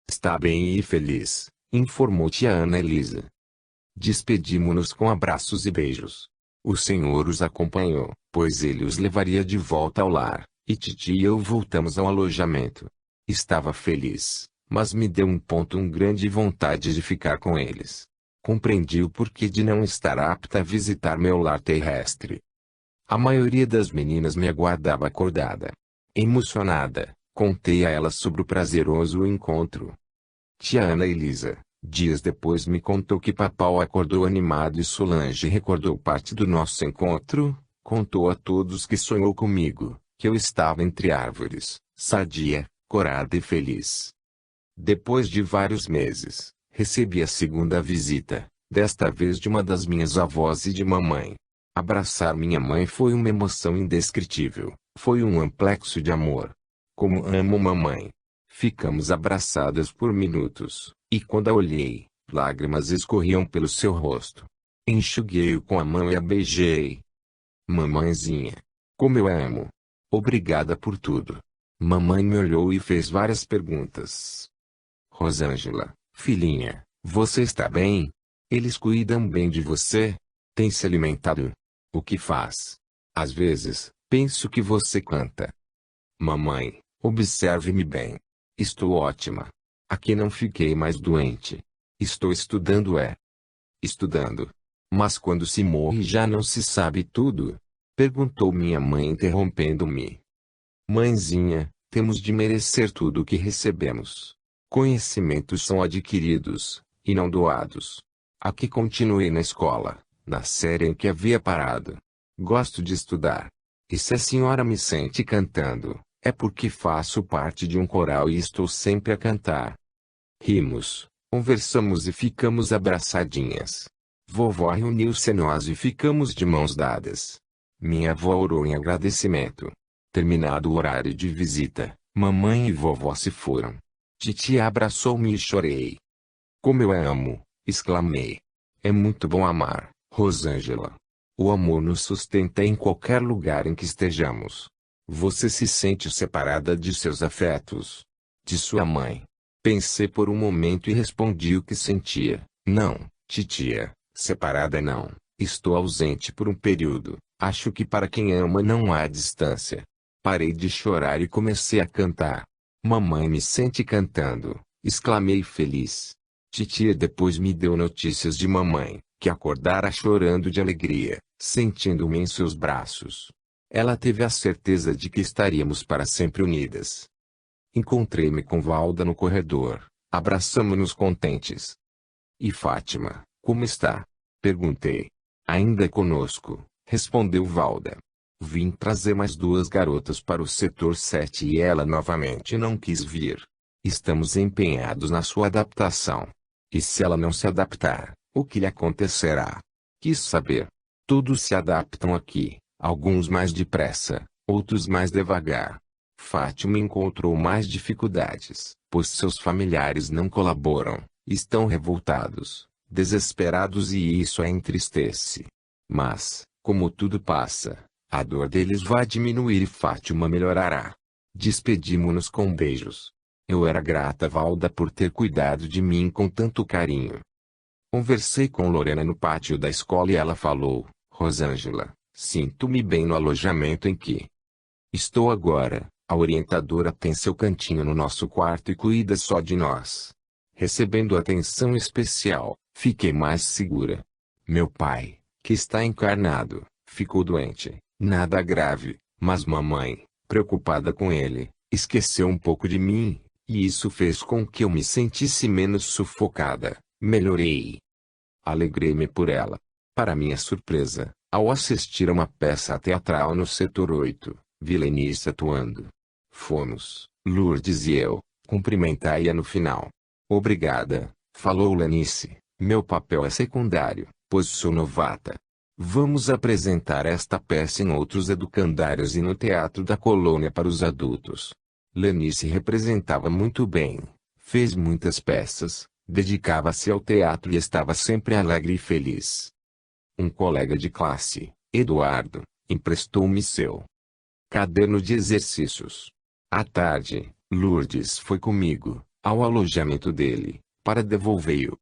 Está bem e feliz, informou tia Ana Elisa. Despedimo-nos com abraços e beijos. O senhor os acompanhou, pois ele os levaria de volta ao lar, e titia e eu voltamos ao alojamento. Estava feliz, mas me deu uma grande vontade de ficar com eles. Compreendi o porquê de não estar apta a visitar meu lar terrestre. A maioria das meninas me aguardava acordada. Emocionada, contei a elas sobre o prazeroso encontro. Tia Ana Elisa, dias depois, me contou que Papau acordou animado e Solange recordou parte do nosso encontro. Contou a todos que sonhou comigo, que eu estava entre árvores, sadia, corada e feliz. Depois de vários meses, recebi a segunda visita, desta vez de uma das minhas avós e de mamãe. Abraçar minha mãe foi uma emoção indescritível, foi um amplexo de amor. Como amo mamãe! Ficamos abraçadas por minutos, e quando a olhei, lágrimas escorriam pelo seu rosto. Enxuguei-o com a mão e a beijei. Mamãezinha! Como eu a amo! Obrigada por tudo. Mamãe me olhou e fez várias perguntas. Rosângela, filhinha, você está bem? Eles cuidam bem de você? Tem se alimentado? O que faz? Às vezes, penso que você canta. Mamãe, observe-me bem. Estou ótima. Aqui não fiquei mais doente. Estou estudando Estudando. Mas quando se morre já não se sabe tudo? Perguntou minha mãe interrompendo-me. Mãezinha, temos de merecer tudo o que recebemos. Conhecimentos são adquiridos, e não doados. Aqui continuei na escola, na série em que havia parado. Gosto de estudar. E se a senhora me sente cantando, é porque faço parte de um coral e estou sempre a cantar. Rimos, conversamos e ficamos abraçadinhas. Vovó reuniu-se a nós e ficamos de mãos dadas. Minha avó orou em agradecimento. Terminado o horário de visita, mamãe e vovó se foram. Titia abraçou-me e chorei. Como eu a amo, exclamei. É muito bom amar, Rosângela. O amor nos sustenta em qualquer lugar em que estejamos. Você se sente separada de seus afetos? De sua mãe? Pensei por um momento e respondi o que sentia. Não, titia, separada não. Estou ausente por um período. Acho que para quem ama não há distância. Parei de chorar e comecei a cantar. Mamãe me sente cantando, exclamei feliz. Titia depois me deu notícias de mamãe, que acordara chorando de alegria, sentindo-me em seus braços. Ela teve a certeza de que estaríamos para sempre unidas. Encontrei-me com Valda no corredor, abraçamo-nos contentes. E Fátima, como está? Perguntei. Ainda conosco, respondeu Valda. Vim trazer mais duas garotas para o setor 7 e ela novamente não quis vir. Estamos empenhados na sua adaptação. E se ela não se adaptar, o que lhe acontecerá? Quis saber. Todos se adaptam aqui, alguns mais depressa, outros mais devagar. Fátima encontrou mais dificuldades, pois seus familiares não colaboram, estão revoltados, desesperados e isso a entristece. Mas, como tudo passa, a dor deles vai diminuir e Fátima melhorará. Despedimo-nos com beijos. Eu era grata a Valda por ter cuidado de mim com tanto carinho. Conversei com Lorena no pátio da escola e ela falou, Rosângela, sinto-me bem no alojamento em que estou agora. A orientadora tem seu cantinho no nosso quarto e cuida só de nós. Recebendo atenção especial, fiquei mais segura. Meu pai, que está encarnado, ficou doente, nada grave, mas mamãe, preocupada com ele, esqueceu um pouco de mim, e isso fez com que eu me sentisse menos sufocada. Melhorei. Alegrei-me por ela. Para minha surpresa, ao assistir a uma peça teatral no setor 8, vi Lenice atuando. Fomos, Lourdes e eu, cumprimentai-a no final. Obrigada, falou Lenice, meu papel é secundário, pois sou novata. Vamos apresentar esta peça em outros educandários e no Teatro da Colônia para os adultos. Lenice representava muito bem, fez muitas peças, dedicava-se ao teatro e estava sempre alegre e feliz. Um colega de classe, Eduardo, emprestou-me seu caderno de exercícios. À tarde, Lourdes foi comigo, ao alojamento dele, para devolver-o.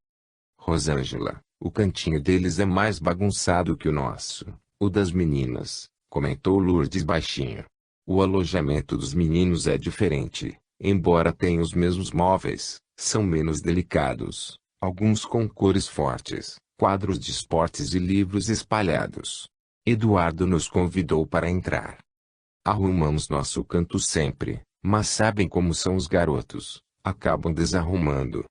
Rosângela, o cantinho deles é mais bagunçado que o nosso, o das meninas, comentou Lourdes baixinho. O alojamento dos meninos é diferente, embora tenham os mesmos móveis, são menos delicados, alguns com cores fortes, quadros de esportes e livros espalhados. Eduardo nos convidou para entrar. Arrumamos nosso canto sempre, mas sabem como são os garotos, acabam desarrumando.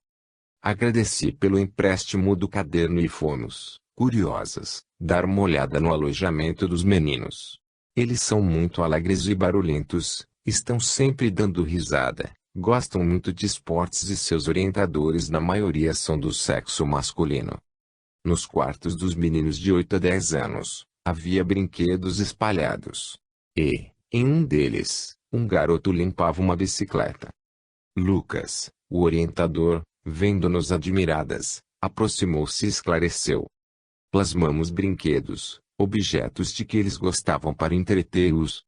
Agradeci pelo empréstimo do caderno e fomos, curiosas, dar uma olhada no alojamento dos meninos. Eles são muito alegres e barulhentos, estão sempre dando risada, gostam muito de esportes e seus orientadores na maioria são do sexo masculino. Nos quartos dos meninos de 8 a 10 anos, havia brinquedos espalhados. E, em um deles, um garoto limpava uma bicicleta. Lucas, o orientador, vendo-nos admiradas, aproximou-se e esclareceu. Plasmamos brinquedos, objetos de que eles gostavam para entreter-os.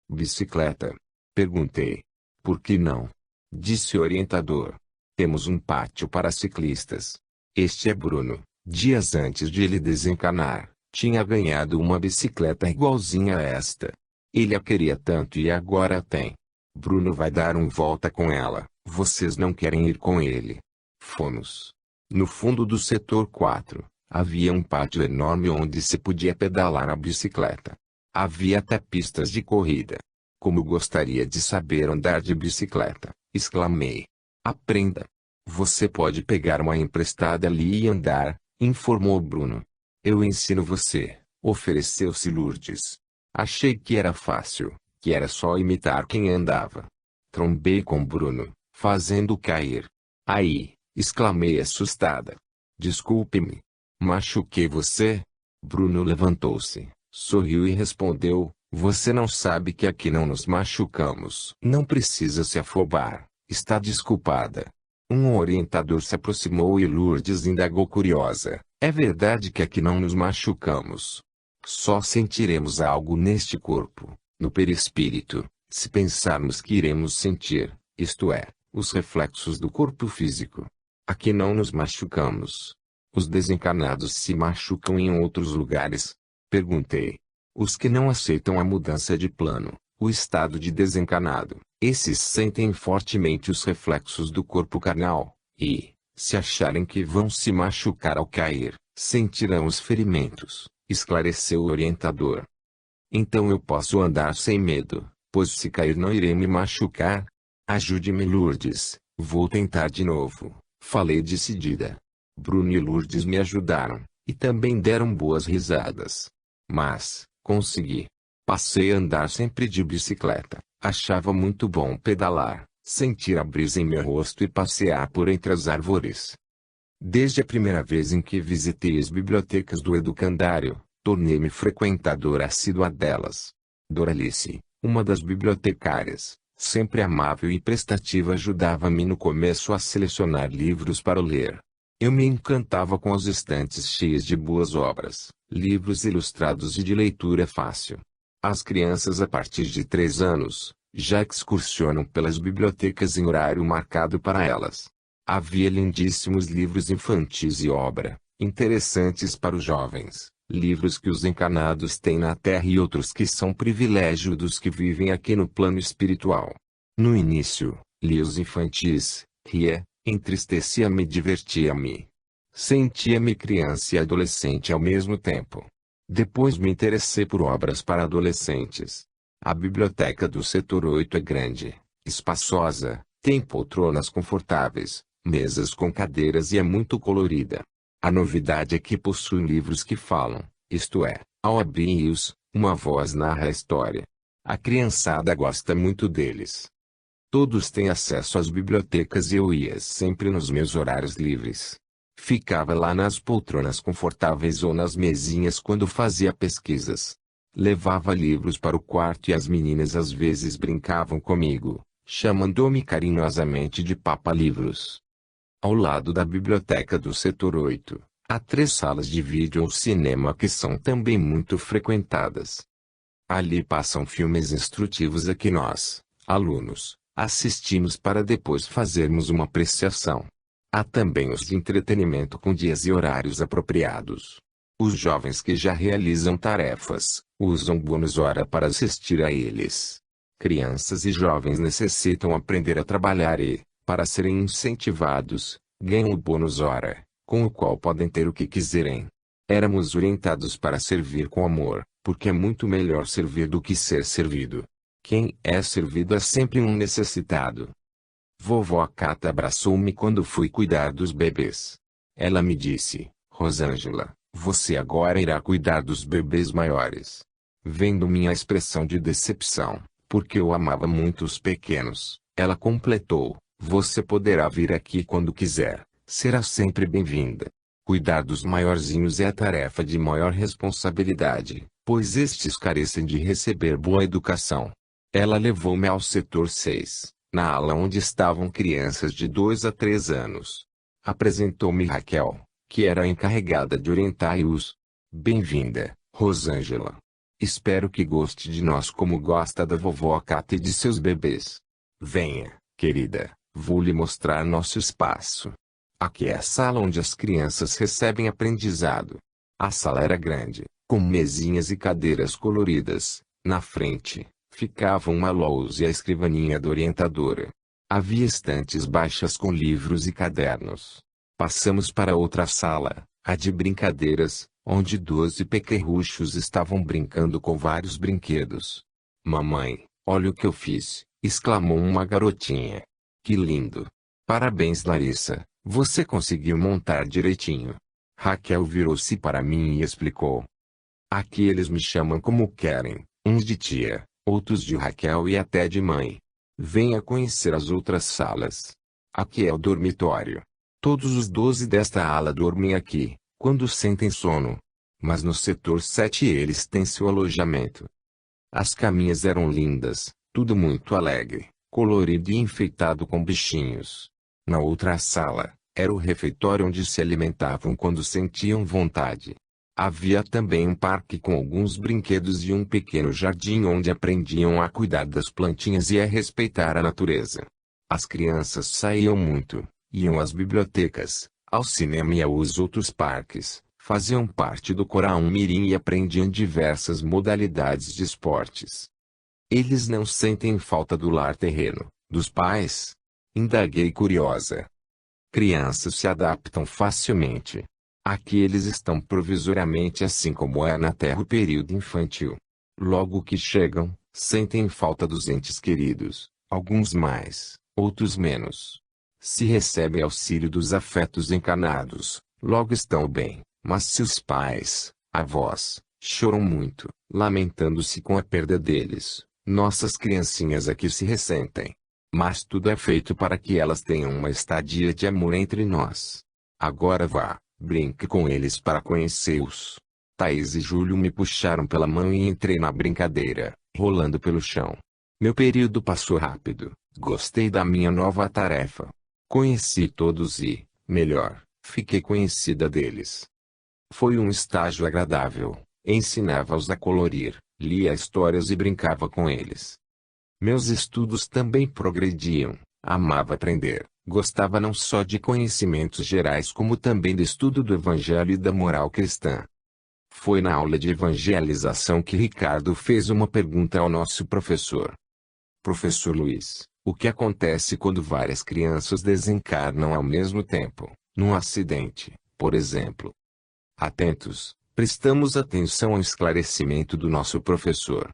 Bicicleta? Perguntei. Por que não? Disse o orientador. Temos um pátio para ciclistas. Este é Bruno. Dias antes de ele desencanar, tinha ganhado uma bicicleta igualzinha a esta. Ele a queria tanto e agora a tem. Bruno vai dar uma volta com ela. Vocês não querem ir com ele? Fomos. No fundo do setor 4, havia um pátio enorme onde se podia pedalar a bicicleta. Havia até pistas de corrida. Como gostaria de saber andar de bicicleta, exclamei. Aprenda. Você pode pegar uma emprestada ali e andar, informou Bruno. Eu ensino você, ofereceu-se Lourdes. Achei que era fácil, que era só imitar quem andava. Trombei com Bruno, fazendo cair. Aí, exclamei assustada. Desculpe-me. Machuquei você? Bruno levantou-se, sorriu e respondeu, você não sabe que aqui não nos machucamos. Não precisa se afobar, está desculpada. Um orientador se aproximou e Lourdes indagou curiosa. É verdade que aqui não nos machucamos? Só sentiremos algo neste corpo, no perispírito, se pensarmos que iremos sentir, isto é, os reflexos do corpo físico. Aqui não nos machucamos. Os desencarnados se machucam em outros lugares? Perguntei. Os que não aceitam a mudança de plano, o estado de desencarnado, esses sentem fortemente os reflexos do corpo carnal, e, se acharem que vão se machucar ao cair, sentirão os ferimentos, esclareceu o orientador. Então eu posso andar sem medo, pois se cair não irei me machucar? Ajude-me Lourdes, vou tentar de novo, falei decidida. Bruno e Lourdes me ajudaram, e também deram boas risadas. Mas, consegui. Passei a andar sempre de bicicleta, achava muito bom pedalar, sentir a brisa em meu rosto e passear por entre as árvores. Desde a primeira vez em que visitei as bibliotecas do educandário, tornei-me frequentador assídua delas. Doralice, uma das bibliotecárias, sempre amável e prestativa, ajudava-me no começo a selecionar livros para ler. Eu me encantava com as estantes cheias de boas obras, livros ilustrados e de leitura fácil. As crianças a partir de 3 anos, já excursionam pelas bibliotecas em horário marcado para elas. Havia lindíssimos livros infantis e obra, interessantes para os jovens, livros que os encarnados têm na Terra e outros que são privilégio dos que vivem aqui no plano espiritual. No início, li os infantis, ria, entristecia-me e divertia-me. Sentia-me criança e adolescente ao mesmo tempo. Depois me interessei por obras para adolescentes. A biblioteca do setor 8 é grande, espaçosa, tem poltronas confortáveis, mesas com cadeiras e é muito colorida. A novidade é que possui livros que falam, isto é, ao abri-los, uma voz narra a história. A criançada gosta muito deles. Todos têm acesso às bibliotecas e eu ia sempre nos meus horários livres. Ficava lá nas poltronas confortáveis ou nas mesinhas quando fazia pesquisas. Levava livros para o quarto e as meninas às vezes brincavam comigo, chamando-me carinhosamente de papa-livros. Ao lado da biblioteca do setor 8, há 3 salas de vídeo ou cinema que são também muito frequentadas. Ali passam filmes instrutivos a que nós, alunos, Assistimos para depois fazermos uma apreciação. Há também os de entretenimento com dias e horários apropriados. Os jovens que já realizam tarefas, usam bônus hora para assistir a eles. Crianças e jovens necessitam aprender a trabalhar e, para serem incentivados, ganham o bônus hora, com o qual podem ter o que quiserem. Éramos orientados para servir com amor, porque é muito melhor servir do que ser servido. Quem é servido é sempre um necessitado. Vovó Cata abraçou-me quando fui cuidar dos bebês. Ela me disse: Rosângela, você agora irá cuidar dos bebês maiores. Vendo minha expressão de decepção, porque eu amava muito os pequenos, ela completou: você poderá vir aqui quando quiser, será sempre bem-vinda. Cuidar dos maiorzinhos é a tarefa de maior responsabilidade, pois estes carecem de receber boa educação. Ela levou-me ao setor 6, na ala onde estavam crianças de 2 a 3 anos. Apresentou-me Raquel, que era a encarregada de orientar-os. Bem-vinda, Rosângela. Espero que goste de nós como gosta da vovó Cata e de seus bebês. Venha, querida, vou lhe mostrar nosso espaço. Aqui é a sala onde as crianças recebem aprendizado. A sala era grande, com mesinhas e cadeiras coloridas. Na frente, ficavam uma lousa e a escrivaninha da orientadora. Havia estantes baixas com livros e cadernos. Passamos para outra sala, a de brincadeiras, onde 12 pequerruchos estavam brincando com vários brinquedos. Mamãe, olha o que eu fiz, exclamou uma garotinha. Que lindo! Parabéns, Larissa, você conseguiu montar direitinho. Raquel virou-se para mim e explicou. Aqui eles me chamam como querem, uns de tia, outros de Raquel e até de mãe. Venha conhecer as outras salas. Aqui é o dormitório. Todos os 12 desta ala dormem aqui, quando sentem sono. Mas no setor 7 eles têm seu alojamento. As caminhas eram lindas, tudo muito alegre, colorido e enfeitado com bichinhos. Na outra sala, era o refeitório onde se alimentavam quando sentiam vontade. Havia também um parque com alguns brinquedos e um pequeno jardim onde aprendiam a cuidar das plantinhas e a respeitar a natureza. As crianças saíam muito, iam às bibliotecas, ao cinema e aos outros parques, faziam parte do Coral Mirim e aprendiam diversas modalidades de esportes. Eles não sentem falta do lar terreno, dos pais? Indaguei curiosa. Crianças se adaptam facilmente. Aqui eles estão provisoriamente assim como é na Terra o período infantil. Logo que chegam, sentem falta dos entes queridos, alguns mais, outros menos. Se recebem auxílio dos afetos encarnados, logo estão bem, mas se os pais, avós, choram muito, lamentando-se com a perda deles, nossas criancinhas aqui se ressentem. Mas tudo é feito para que elas tenham uma estadia de amor entre nós. Agora vá, brinque com eles para conhecê-los. Thaís e Júlio me puxaram pela mão e entrei na brincadeira, rolando pelo chão. Meu período passou rápido, gostei da minha nova tarefa. Conheci todos e, melhor, fiquei conhecida deles. Foi um estágio agradável, ensinava-os a colorir, lia histórias e brincava com eles. Meus estudos também progrediam, amava aprender, gostava não só de conhecimentos gerais como também do estudo do Evangelho e da moral cristã. Foi na aula de evangelização que Ricardo fez uma pergunta ao nosso professor. Professor Luiz, o que acontece quando várias crianças desencarnam ao mesmo tempo, num acidente, por exemplo? Atentos, prestamos atenção ao esclarecimento do nosso professor.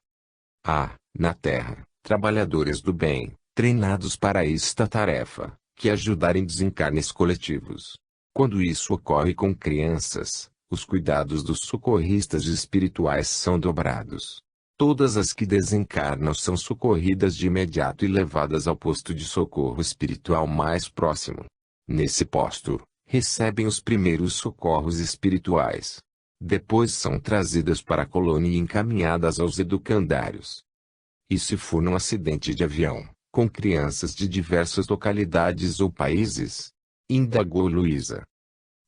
Na Terra, trabalhadores do bem, treinados para esta tarefa, que ajudar em desencarnes coletivos. Quando isso ocorre com crianças, os cuidados dos socorristas espirituais são dobrados. Todas as que desencarnam são socorridas de imediato e levadas ao posto de socorro espiritual mais próximo. Nesse posto, recebem os primeiros socorros espirituais. Depois são trazidas para a colônia e encaminhadas aos educandários. E se for num acidente de avião, com crianças de diversas localidades ou países? Indagou Luísa.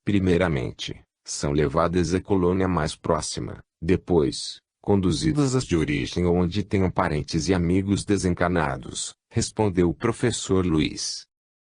Primeiramente, são levadas à colônia mais próxima, depois, conduzidas às de origem ou onde tenham parentes e amigos desencarnados, respondeu o professor Luiz.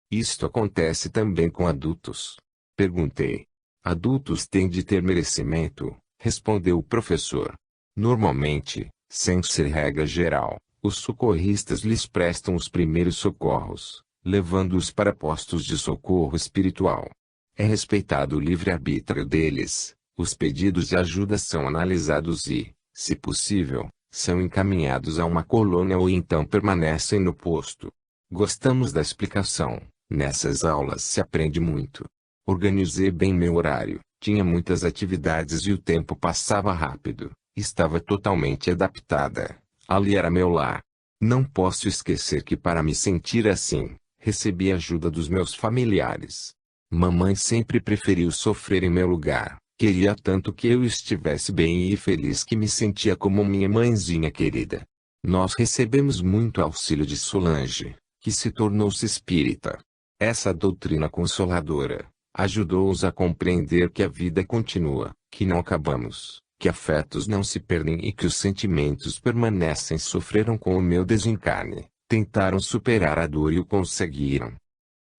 Isto acontece também com adultos? Perguntei. Adultos têm de ter merecimento, respondeu o professor. Normalmente, sem ser regra geral, os socorristas lhes prestam os primeiros socorros, levando-os para postos de socorro espiritual. É respeitado o livre-arbítrio deles, os pedidos de ajuda são analisados e, se possível, são encaminhados a uma colônia ou então permanecem no posto. Gostamos da explicação, nessas aulas se aprende muito. Organizei bem meu horário, tinha muitas atividades e o tempo passava rápido, estava totalmente adaptada. Ali era meu lar. Não posso esquecer que para me sentir assim, recebi ajuda dos meus familiares. Mamãe sempre preferiu sofrer em meu lugar, queria tanto que eu estivesse bem e feliz que me sentia como minha mãezinha querida. Nós recebemos muito auxílio de Solange, que se tornou-se espírita. Essa doutrina consoladora ajudou-os a compreender que a vida continua, que não acabamos, que afetos não se perdem e que os sentimentos permanecem. Sofreram com o meu desencarne, tentaram superar a dor e o conseguiram.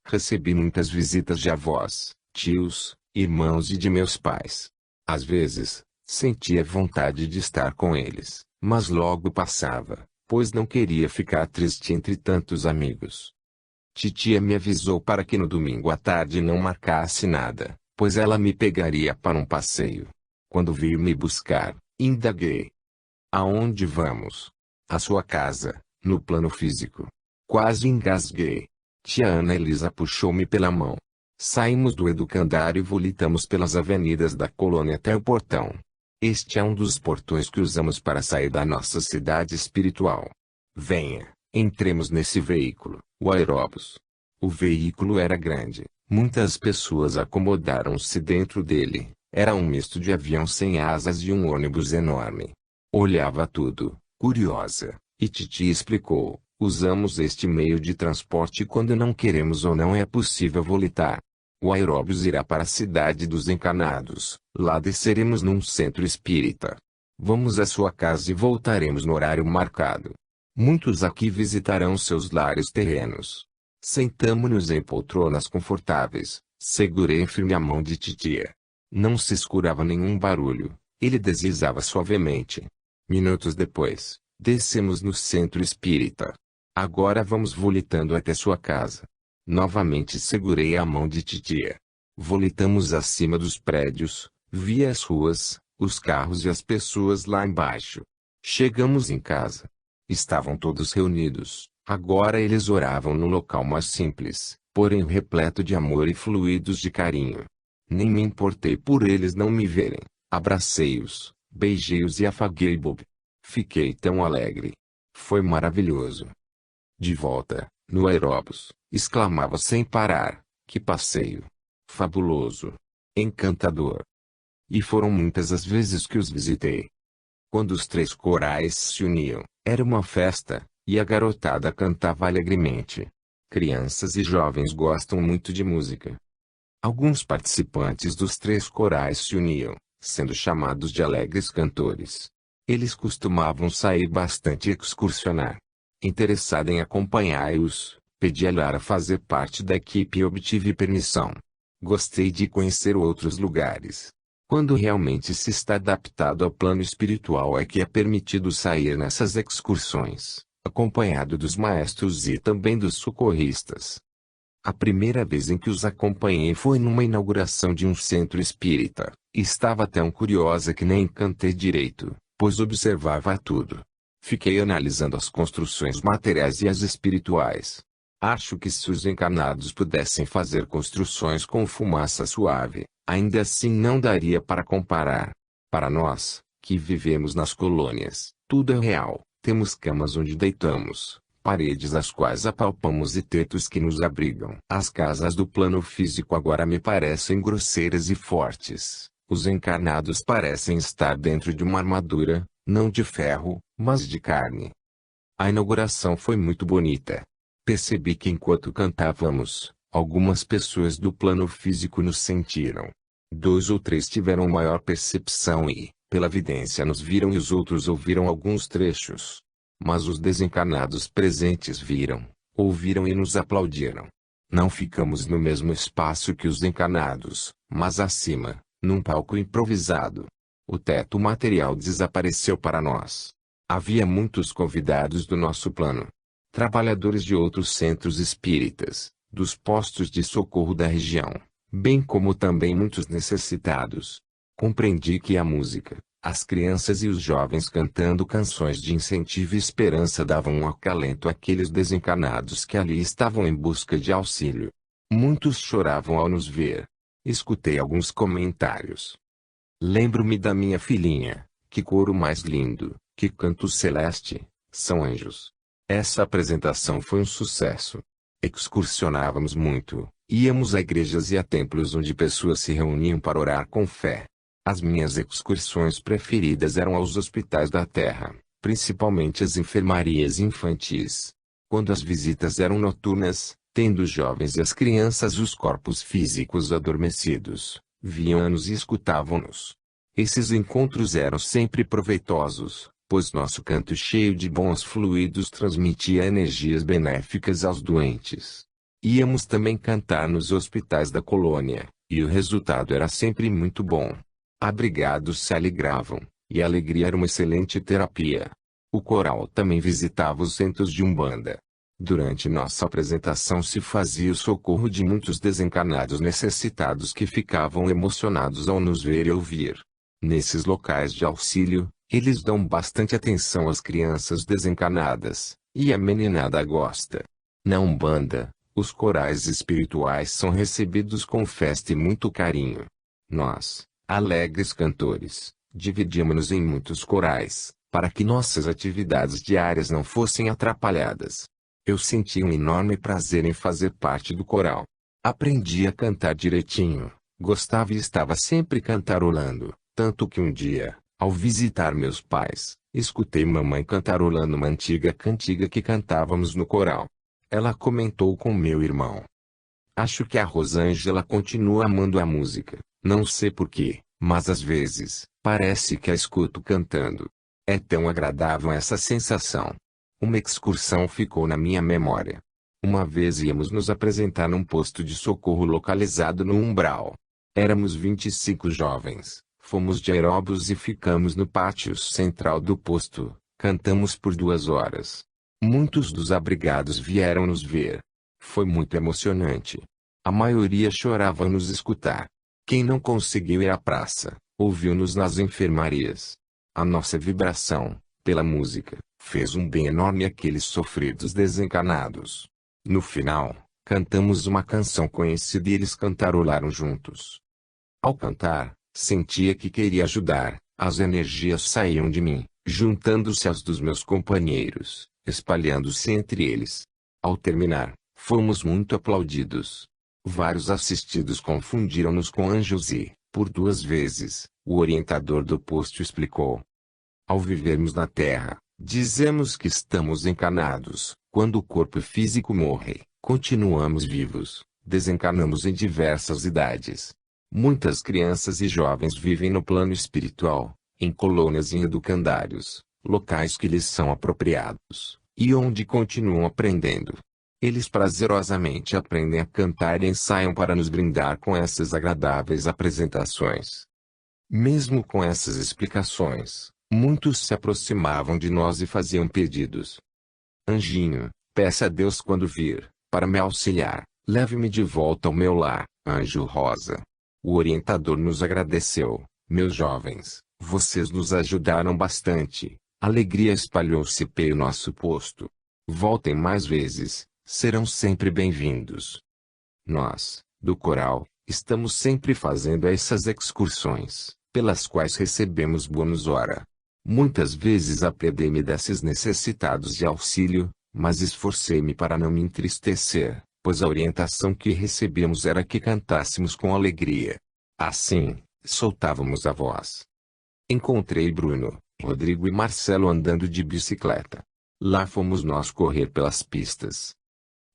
Recebi muitas visitas de avós, tios, irmãos e de meus pais. Às vezes, sentia vontade de estar com eles, mas logo passava, pois não queria ficar triste entre tantos amigos. Titia me avisou para que no domingo à tarde não marcasse nada, pois ela me pegaria para um passeio. Quando veio me buscar, indaguei. Aonde vamos? À sua casa, no plano físico. Quase engasguei. Tia Ana Elisa puxou-me pela mão. Saímos do educandário e volitamos pelas avenidas da colônia até o portão. Este é um dos portões que usamos para sair da nossa cidade espiritual. Venha, entremos nesse veículo, o aeróbus. O veículo era grande, muitas pessoas acomodaram-se dentro dele. Era um misto de avião sem asas e um ônibus enorme. Olhava tudo, curiosa, e Titi explicou: usamos este meio de transporte quando não queremos ou não é possível volitar. O aeróbus irá para a cidade dos encarnados, lá desceremos num centro espírita. Vamos à sua casa e voltaremos no horário marcado. Muitos aqui visitarão seus lares terrenos. Sentamo-nos em poltronas confortáveis, segurei firme a mão de titia. Não se escurava nenhum barulho, ele deslizava suavemente. Minutos depois, descemos no centro espírita. Agora vamos volitando até sua casa. Novamente segurei a mão de titia. Volitamos acima dos prédios, vi as ruas, os carros e as pessoas lá embaixo. Chegamos em casa. Estavam todos reunidos. Agora eles oravam no local mais simples, porém repleto de amor e fluidos de carinho. Nem me importei por eles não me verem. Abracei-os, beijei-os e afaguei Bob. Fiquei tão alegre. Foi maravilhoso. De volta, no aeróbus, exclamava sem parar: que passeio! Fabuloso! Encantador! E foram muitas as vezes que os visitei. Quando os 3 corais se uniam, era uma festa, e a garotada cantava alegremente. Crianças e jovens gostam muito de música. Alguns participantes dos 3 corais se uniam, sendo chamados de alegres cantores. Eles costumavam sair bastante e excursionar. Interessada em acompanhar-os, pedi a Lara fazer parte da equipe e obtive permissão. Gostei de conhecer outros lugares. Quando realmente se está adaptado ao plano espiritual é que é permitido sair nessas excursões, acompanhado dos maestros e também dos socorristas. A primeira vez em que os acompanhei foi numa inauguração de um centro espírita. Estava tão curiosa que nem cantei direito, pois observava tudo. Fiquei analisando as construções materiais e as espirituais. Acho que se os encarnados pudessem fazer construções com fumaça suave, ainda assim não daria para comparar. Para nós, que vivemos nas colônias, tudo é real. Temos camas onde deitamos, paredes as quais apalpamos e tetos que nos abrigam. As casas do plano físico agora me parecem grosseiras e fortes. Os encarnados parecem estar dentro de uma armadura, não de ferro, mas de carne. A inauguração foi muito bonita. Percebi que enquanto cantávamos, algumas pessoas do plano físico nos sentiram. 2 ou 3 tiveram maior percepção e, pela vidência nos viram e os outros ouviram alguns trechos. Mas os desencarnados presentes viram, ouviram e nos aplaudiram. Não ficamos no mesmo espaço que os encarnados, mas acima, num palco improvisado. O teto material desapareceu para nós. Havia muitos convidados do nosso plano. Trabalhadores de outros centros espíritas, dos postos de socorro da região, bem como também muitos necessitados. Compreendi que a música, as crianças e os jovens cantando canções de incentivo e esperança davam um acalento àqueles desencarnados que ali estavam em busca de auxílio. Muitos choravam ao nos ver. Escutei alguns comentários. Lembro-me da minha filhinha, que coro mais lindo, que canto celeste, são anjos. Essa apresentação foi um sucesso. Excursionávamos muito, íamos a igrejas e a templos onde pessoas se reuniam para orar com fé. As minhas excursões preferidas eram aos hospitais da terra, principalmente as enfermarias infantis. Quando as visitas eram noturnas, tendo os jovens e as crianças os corpos físicos adormecidos, vinham-nos e escutavam-nos. Esses encontros eram sempre proveitosos, pois nosso canto cheio de bons fluidos transmitia energias benéficas aos doentes. Íamos também cantar nos hospitais da colônia, e o resultado era sempre muito bom. Abrigados se alegravam, e a alegria era uma excelente terapia. O coral também visitava os centros de Umbanda. Durante nossa apresentação se fazia o socorro de muitos desencarnados necessitados que ficavam emocionados ao nos ver e ouvir. Nesses locais de auxílio, eles dão bastante atenção às crianças desencarnadas, e a meninada gosta. Na Umbanda, os corais espirituais são recebidos com festa e muito carinho. Nós, alegres cantores, dividíamos-nos em muitos corais, para que nossas atividades diárias não fossem atrapalhadas. Eu sentia um enorme prazer em fazer parte do coral. Aprendi a cantar direitinho, gostava e estava sempre cantarolando, tanto que um dia, ao visitar meus pais, escutei mamãe cantarolando uma antiga cantiga que cantávamos no coral. Ela comentou com meu irmão: "Acho que a Rosângela continua amando a música. Não sei porquê, mas às vezes, parece que a escuto cantando. É tão agradável essa sensação." Uma excursão ficou na minha memória. Uma vez íamos nos apresentar num posto de socorro localizado no Umbral. Éramos 25 jovens, fomos de aeróbus e ficamos no pátio central do posto, cantamos por 2 horas. Muitos dos abrigados vieram nos ver. Foi muito emocionante. A maioria chorava ao nos escutar. Quem não conseguiu ir à praça, ouviu-nos nas enfermarias. A nossa vibração, pela música, fez um bem enorme àqueles sofridos desencarnados. No final, cantamos uma canção conhecida e eles cantarolaram juntos. Ao cantar, sentia que queria ajudar, as energias saíam de mim, juntando-se às dos meus companheiros, espalhando-se entre eles. Ao terminar, fomos muito aplaudidos. Vários assistidos confundiram-nos com anjos e, por 2 vezes, o orientador do posto explicou: "Ao vivermos na Terra, dizemos que estamos encarnados. Quando o corpo físico morre, continuamos vivos, desencarnamos em diversas idades. Muitas crianças e jovens vivem no plano espiritual, em colônias e educandários, locais que lhes são apropriados, e onde continuam aprendendo. Eles prazerosamente aprendem a cantar e ensaiam para nos brindar com essas agradáveis apresentações." Mesmo com essas explicações, muitos se aproximavam de nós e faziam pedidos. "Anjinho, peça a Deus quando vir, para me auxiliar, leve-me de volta ao meu lar, anjo rosa." O orientador nos agradeceu: "Meus jovens, vocês nos ajudaram bastante. A alegria espalhou-se pelo nosso posto. Voltem mais vezes, serão sempre bem-vindos." Nós, do coral, estamos sempre fazendo essas excursões, pelas quais recebemos bônus hora. Muitas vezes apiedei-me desses necessitados de auxílio, mas esforcei-me para não me entristecer, pois a orientação que recebemos era que cantássemos com alegria. Assim, soltávamos a voz. Encontrei Bruno, Rodrigo e Marcelo andando de bicicleta. Lá fomos nós correr pelas pistas.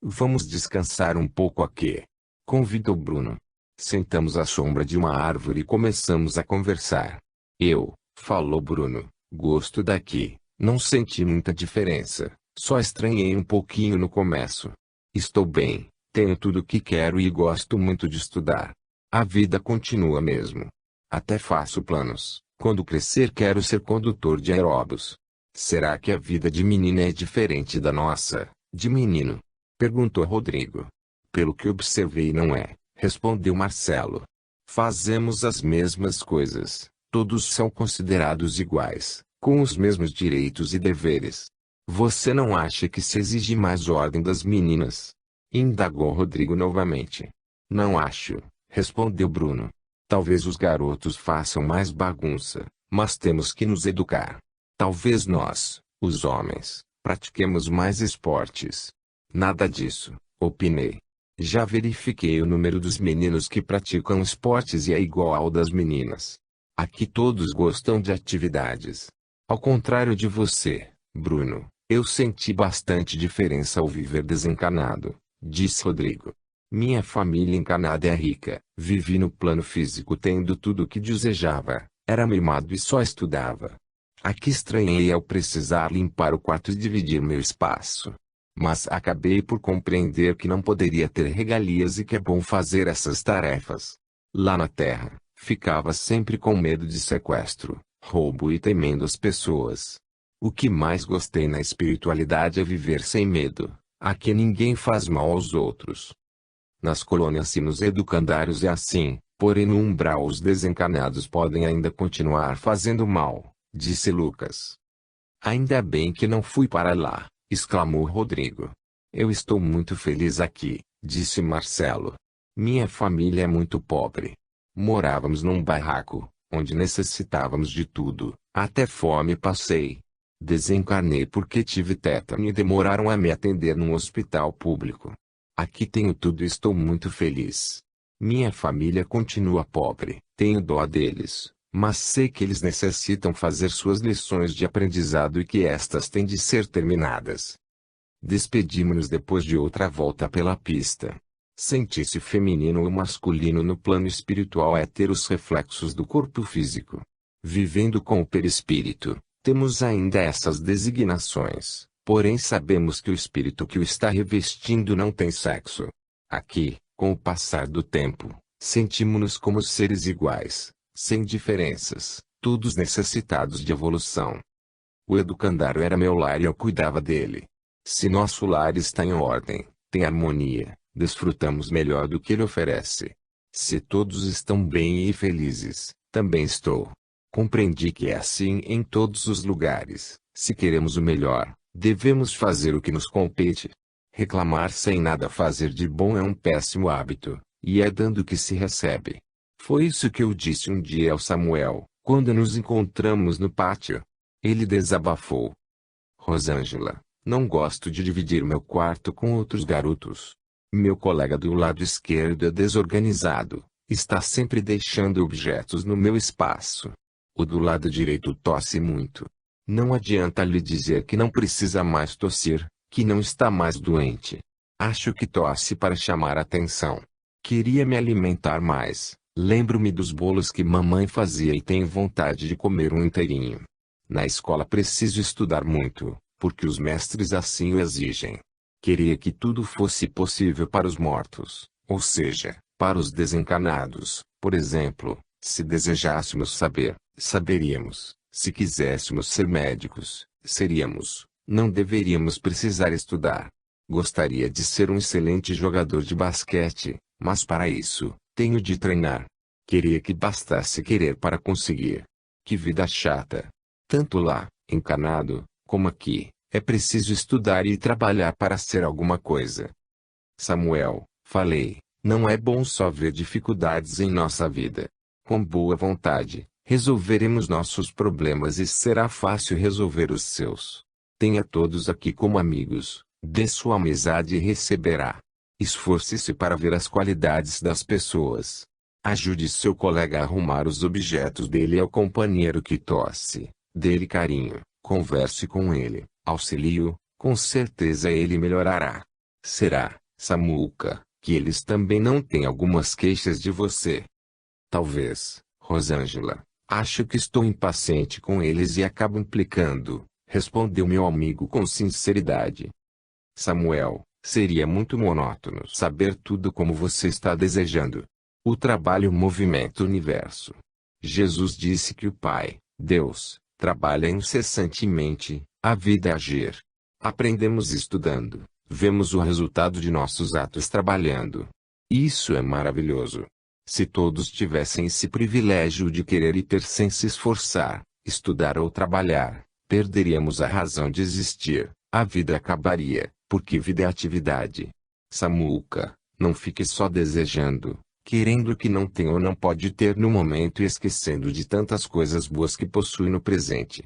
"Vamos descansar um pouco aqui", convidou Bruno. Sentamos à sombra de uma árvore e começamos a conversar. "Eu", falou Bruno, "gosto daqui, Não senti muita diferença, só estranhei um pouquinho no começo. Estou bem, tenho tudo o que quero e gosto muito de estudar. A vida continua mesmo. Até faço planos. Quando crescer quero ser condutor de aeróbus. Será que a vida de menina é diferente da nossa, de menino? Perguntou Rodrigo. Pelo que observei não é, respondeu Marcelo. Fazemos as mesmas coisas, todos são considerados iguais, com os mesmos direitos e deveres. Você não acha que se exige mais ordem das meninas? Indagou Rodrigo novamente. Não acho, respondeu Bruno. Talvez os garotos façam mais bagunça, mas temos que nos educar. Talvez nós, os homens, pratiquemos mais esportes. Nada disso, opinei. Já verifiquei o número dos meninos que praticam esportes e é igual ao das meninas. Aqui todos gostam de atividades. Ao contrário de você, Bruno, eu senti bastante diferença ao viver desencanado, disse Rodrigo. Minha família encanada é rica, vivi no plano físico tendo tudo o que desejava, era mimado e só estudava. Aqui estranhei ao precisar limpar o quarto e dividir meu espaço. Mas acabei por compreender que não poderia ter regalias e que é bom fazer essas tarefas. Lá na terra, ficava sempre com medo de sequestro, roubo e temendo as pessoas. O que mais gostei na espiritualidade é viver sem medo. Aqui ninguém faz mal aos outros. Nas colônias e nos educandários é assim, porém no umbral os desencanados podem ainda continuar fazendo mal, disse Lucas. Ainda bem que não fui para lá, exclamou Rodrigo. Eu estou muito feliz aqui, disse Marcelo. Minha família é muito pobre. Morávamos num barraco, onde necessitávamos de tudo, até fome passei. Desencarnei porque tive tétano e demoraram a me atender num hospital público. Aqui tenho tudo e estou muito feliz. Minha família continua pobre, tenho dó deles, mas sei que eles necessitam fazer suas lições de aprendizado e que estas têm de ser terminadas. Despedimos-nos depois de outra volta pela pista. Sentir-se feminino ou masculino no plano espiritual é ter os reflexos do corpo físico. Vivendo com o perispírito, temos ainda essas designações, porém sabemos que o espírito que o está revestindo não tem sexo. Aqui, com o passar do tempo, sentimos-nos como seres iguais, sem diferenças, todos necessitados de evolução. O educandário era meu lar e eu cuidava dele. Se nosso lar está em ordem, tem harmonia, desfrutamos melhor do que ele oferece. Se todos estão bem e felizes, também estou. Compreendi que é assim em todos os lugares. Se queremos o melhor, devemos fazer o que nos compete. Reclamar sem nada fazer de bom é um péssimo hábito, e é dando que se recebe. Foi isso que eu disse um dia ao Samuel, quando nos encontramos no pátio. Ele desabafou. Rosângela, não gosto de dividir meu quarto com outros garotos. Meu colega do lado esquerdo é desorganizado, está sempre deixando objetos no meu espaço. O do lado direito tosse muito. Não adianta lhe dizer que não precisa mais tossir, que não está mais doente. Acho que tosse para chamar atenção. Queria me alimentar mais. Lembro-me dos bolos que mamãe fazia e tenho vontade de comer um inteirinho. Na escola preciso estudar muito, porque os mestres assim o exigem. Queria que tudo fosse possível para os mortos, ou seja, para os desencanados. Por exemplo, se desejássemos saber, saberíamos. Se quiséssemos ser médicos, seríamos. Não deveríamos precisar estudar. Gostaria de ser um excelente jogador de basquete, mas para isso, tenho de treinar. Queria que bastasse querer para conseguir. Que vida chata. Tanto lá, encanado, como aqui, é preciso estudar e trabalhar para ser alguma coisa. Samuel, falei, não é bom só ver dificuldades em nossa vida. Com boa vontade, resolveremos nossos problemas e será fácil resolver os seus. Tenha todos aqui como amigos, dê sua amizade e receberá. Esforce-se para ver as qualidades das pessoas. Ajude seu colega a arrumar os objetos dele ao companheiro que tosse. Dê-lhe carinho, converse com ele, auxilie-o, com certeza ele melhorará. Será, Samuca, que eles também não têm algumas queixas de você? Talvez, Rosângela. Acho que estou impaciente com eles e acabo implicando, respondeu meu amigo com sinceridade. Samuel, seria muito monótono saber tudo como você está desejando. O trabalho movimenta o universo. Jesus disse que o Pai, Deus, trabalha incessantemente, a vida é agir. Aprendemos estudando, vemos o resultado de nossos atos trabalhando. Isso é maravilhoso. Se todos tivessem esse privilégio de querer e ter sem se esforçar, estudar ou trabalhar, perderíamos a razão de existir, a vida acabaria, porque vida é atividade. Samuca, não fique só desejando, querendo o que não tem ou não pode ter no momento e esquecendo de tantas coisas boas que possui no presente.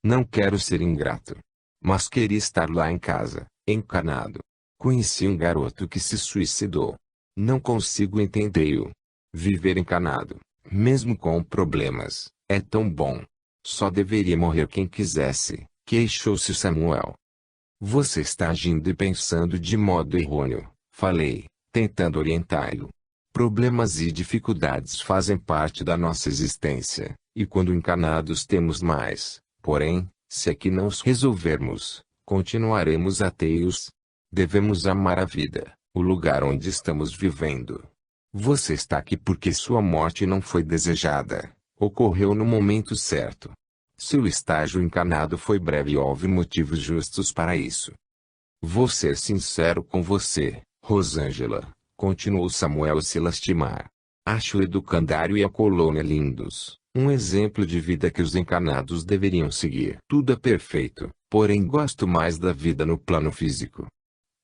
Não quero ser ingrato. Mas queria estar lá em casa, encanado. Conheci um garoto que se suicidou. Não consigo entender-o. Viver encanado, mesmo com problemas, é tão bom. Só deveria morrer quem quisesse, queixou-se Samuel. Você está agindo e pensando de modo errôneo, falei, tentando orientá-lo. Problemas e dificuldades fazem parte da nossa existência, e quando encanados temos mais. Porém, se aqui não os resolvermos, continuaremos ateios. Devemos amar a vida, o lugar onde estamos vivendo. Você está aqui porque sua morte não foi desejada, ocorreu no momento certo. Seu estágio encanado foi breve e houve motivos justos para isso. Vou ser sincero com você, Rosângela, continuou Samuel a se lastimar. Acho o educandário e a colônia lindos, um exemplo de vida que os encanados deveriam seguir. Tudo é perfeito, porém gosto mais da vida no plano físico.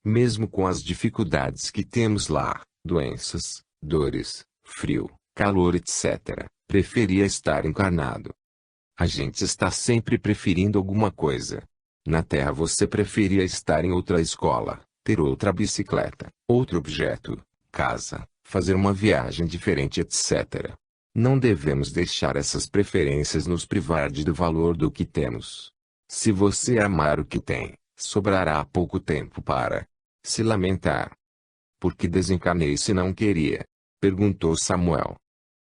Mesmo com as dificuldades que temos lá, doenças, dores, frio, calor etc., preferia estar encarnado. A gente está sempre preferindo alguma coisa. Na Terra você preferia estar em outra escola, ter outra bicicleta, outro objeto, casa, fazer uma viagem diferente etc. Não devemos deixar essas preferências nos privar do valor do que temos. Se você amar o que tem, sobrará pouco tempo para se lamentar. Por que desencanei se não queria? Perguntou Samuel.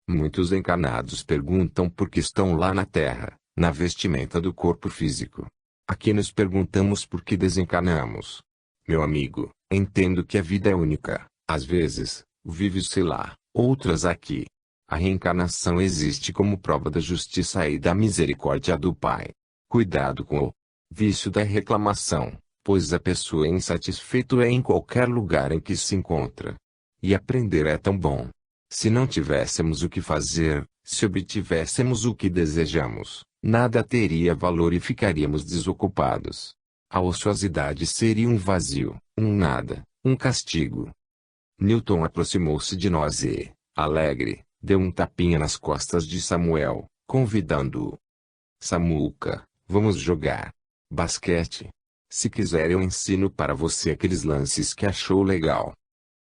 Muitos encanados perguntam por que estão lá na Terra, na vestimenta do corpo físico. Aqui nos perguntamos por que desencanamos. Meu amigo, entendo que a vida é única, às vezes, vive-se lá, outras aqui. A reencarnação existe como prova da justiça e da misericórdia do Pai. Cuidado com o vício da reclamação, pois a pessoa insatisfeita é em qualquer lugar em que se encontra. E aprender é tão bom. Se não tivéssemos o que fazer, se obtivéssemos o que desejamos, nada teria valor e ficaríamos desocupados. A ociosidade seria um vazio, um nada, um castigo. Newton aproximou-se de nós e, alegre, deu um tapinha nas costas de Samuel, convidando-o. Samuca, vamos jogar basquete. Se quiser eu ensino para você aqueles lances que achou legal.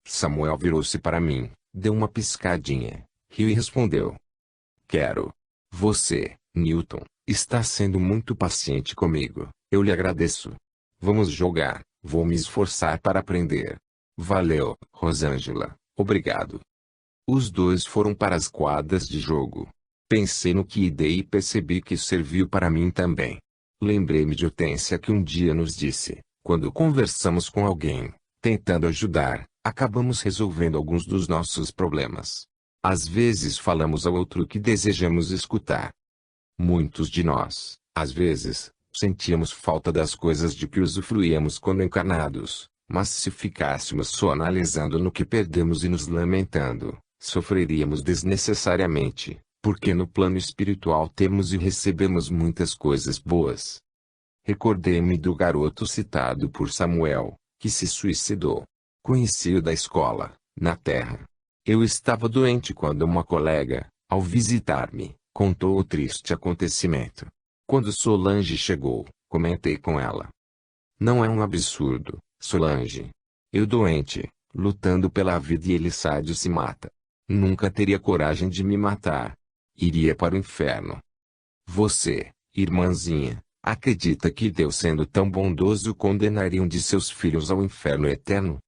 Samuel virou-se para mim, deu uma piscadinha, riu e respondeu. Quero. Você, Newton, está sendo muito paciente comigo, eu lhe agradeço. Vamos jogar, vou me esforçar para aprender. Valeu, Rosângela, obrigado. Os dois foram para as quadras de jogo. Pensei no que dei e percebi que serviu para mim também. Lembrei-me de Hortência que um dia nos disse, quando conversamos com alguém, tentando ajudar, acabamos resolvendo alguns dos nossos problemas. Às vezes falamos ao outro o que desejamos escutar. Muitos de nós, às vezes, sentíamos falta das coisas de que usufruíamos quando encarnados, mas se ficássemos só analisando no que perdemos e nos lamentando, sofreríamos desnecessariamente, porque no plano espiritual temos e recebemos muitas coisas boas. Recordei-me do garoto citado por Samuel, que se suicidou. Conheci-o da escola, na Terra. Eu estava doente quando uma colega, ao visitar-me, contou o triste acontecimento. Quando Solange chegou, comentei com ela. Não é um absurdo, Solange. Eu doente, lutando pela vida e ele sádio se mata. Nunca teria coragem de me matar. Iria para o inferno. Você, irmãzinha, acredita que Deus, sendo tão bondoso, condenaria um de seus filhos ao inferno eterno?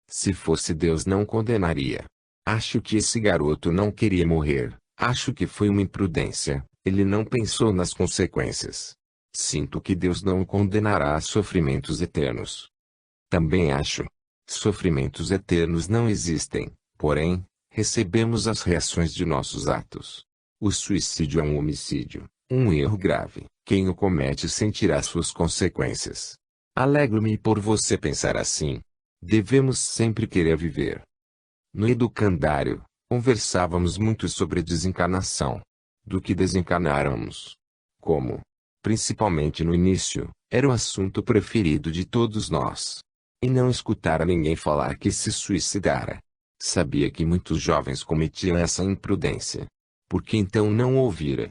Se fosse Deus, não condenaria. Acho que esse garoto não queria morrer. Acho que foi uma imprudência. Ele não pensou nas consequências. Sinto que Deus não o condenará a sofrimentos eternos. Também acho. Sofrimentos eternos não existem, porém, recebemos as reações de nossos atos. O suicídio é um homicídio, um erro grave. Quem o comete sentirá suas consequências. Alegro-me por você pensar assim. Devemos sempre querer viver. No educandário, conversávamos muito sobre desencarnação. Do que desencarnáramos. Como? Principalmente no início, era o assunto preferido de todos nós. E não escutara ninguém falar que se suicidara. Sabia que muitos jovens cometiam essa imprudência. Por que então não ouvira?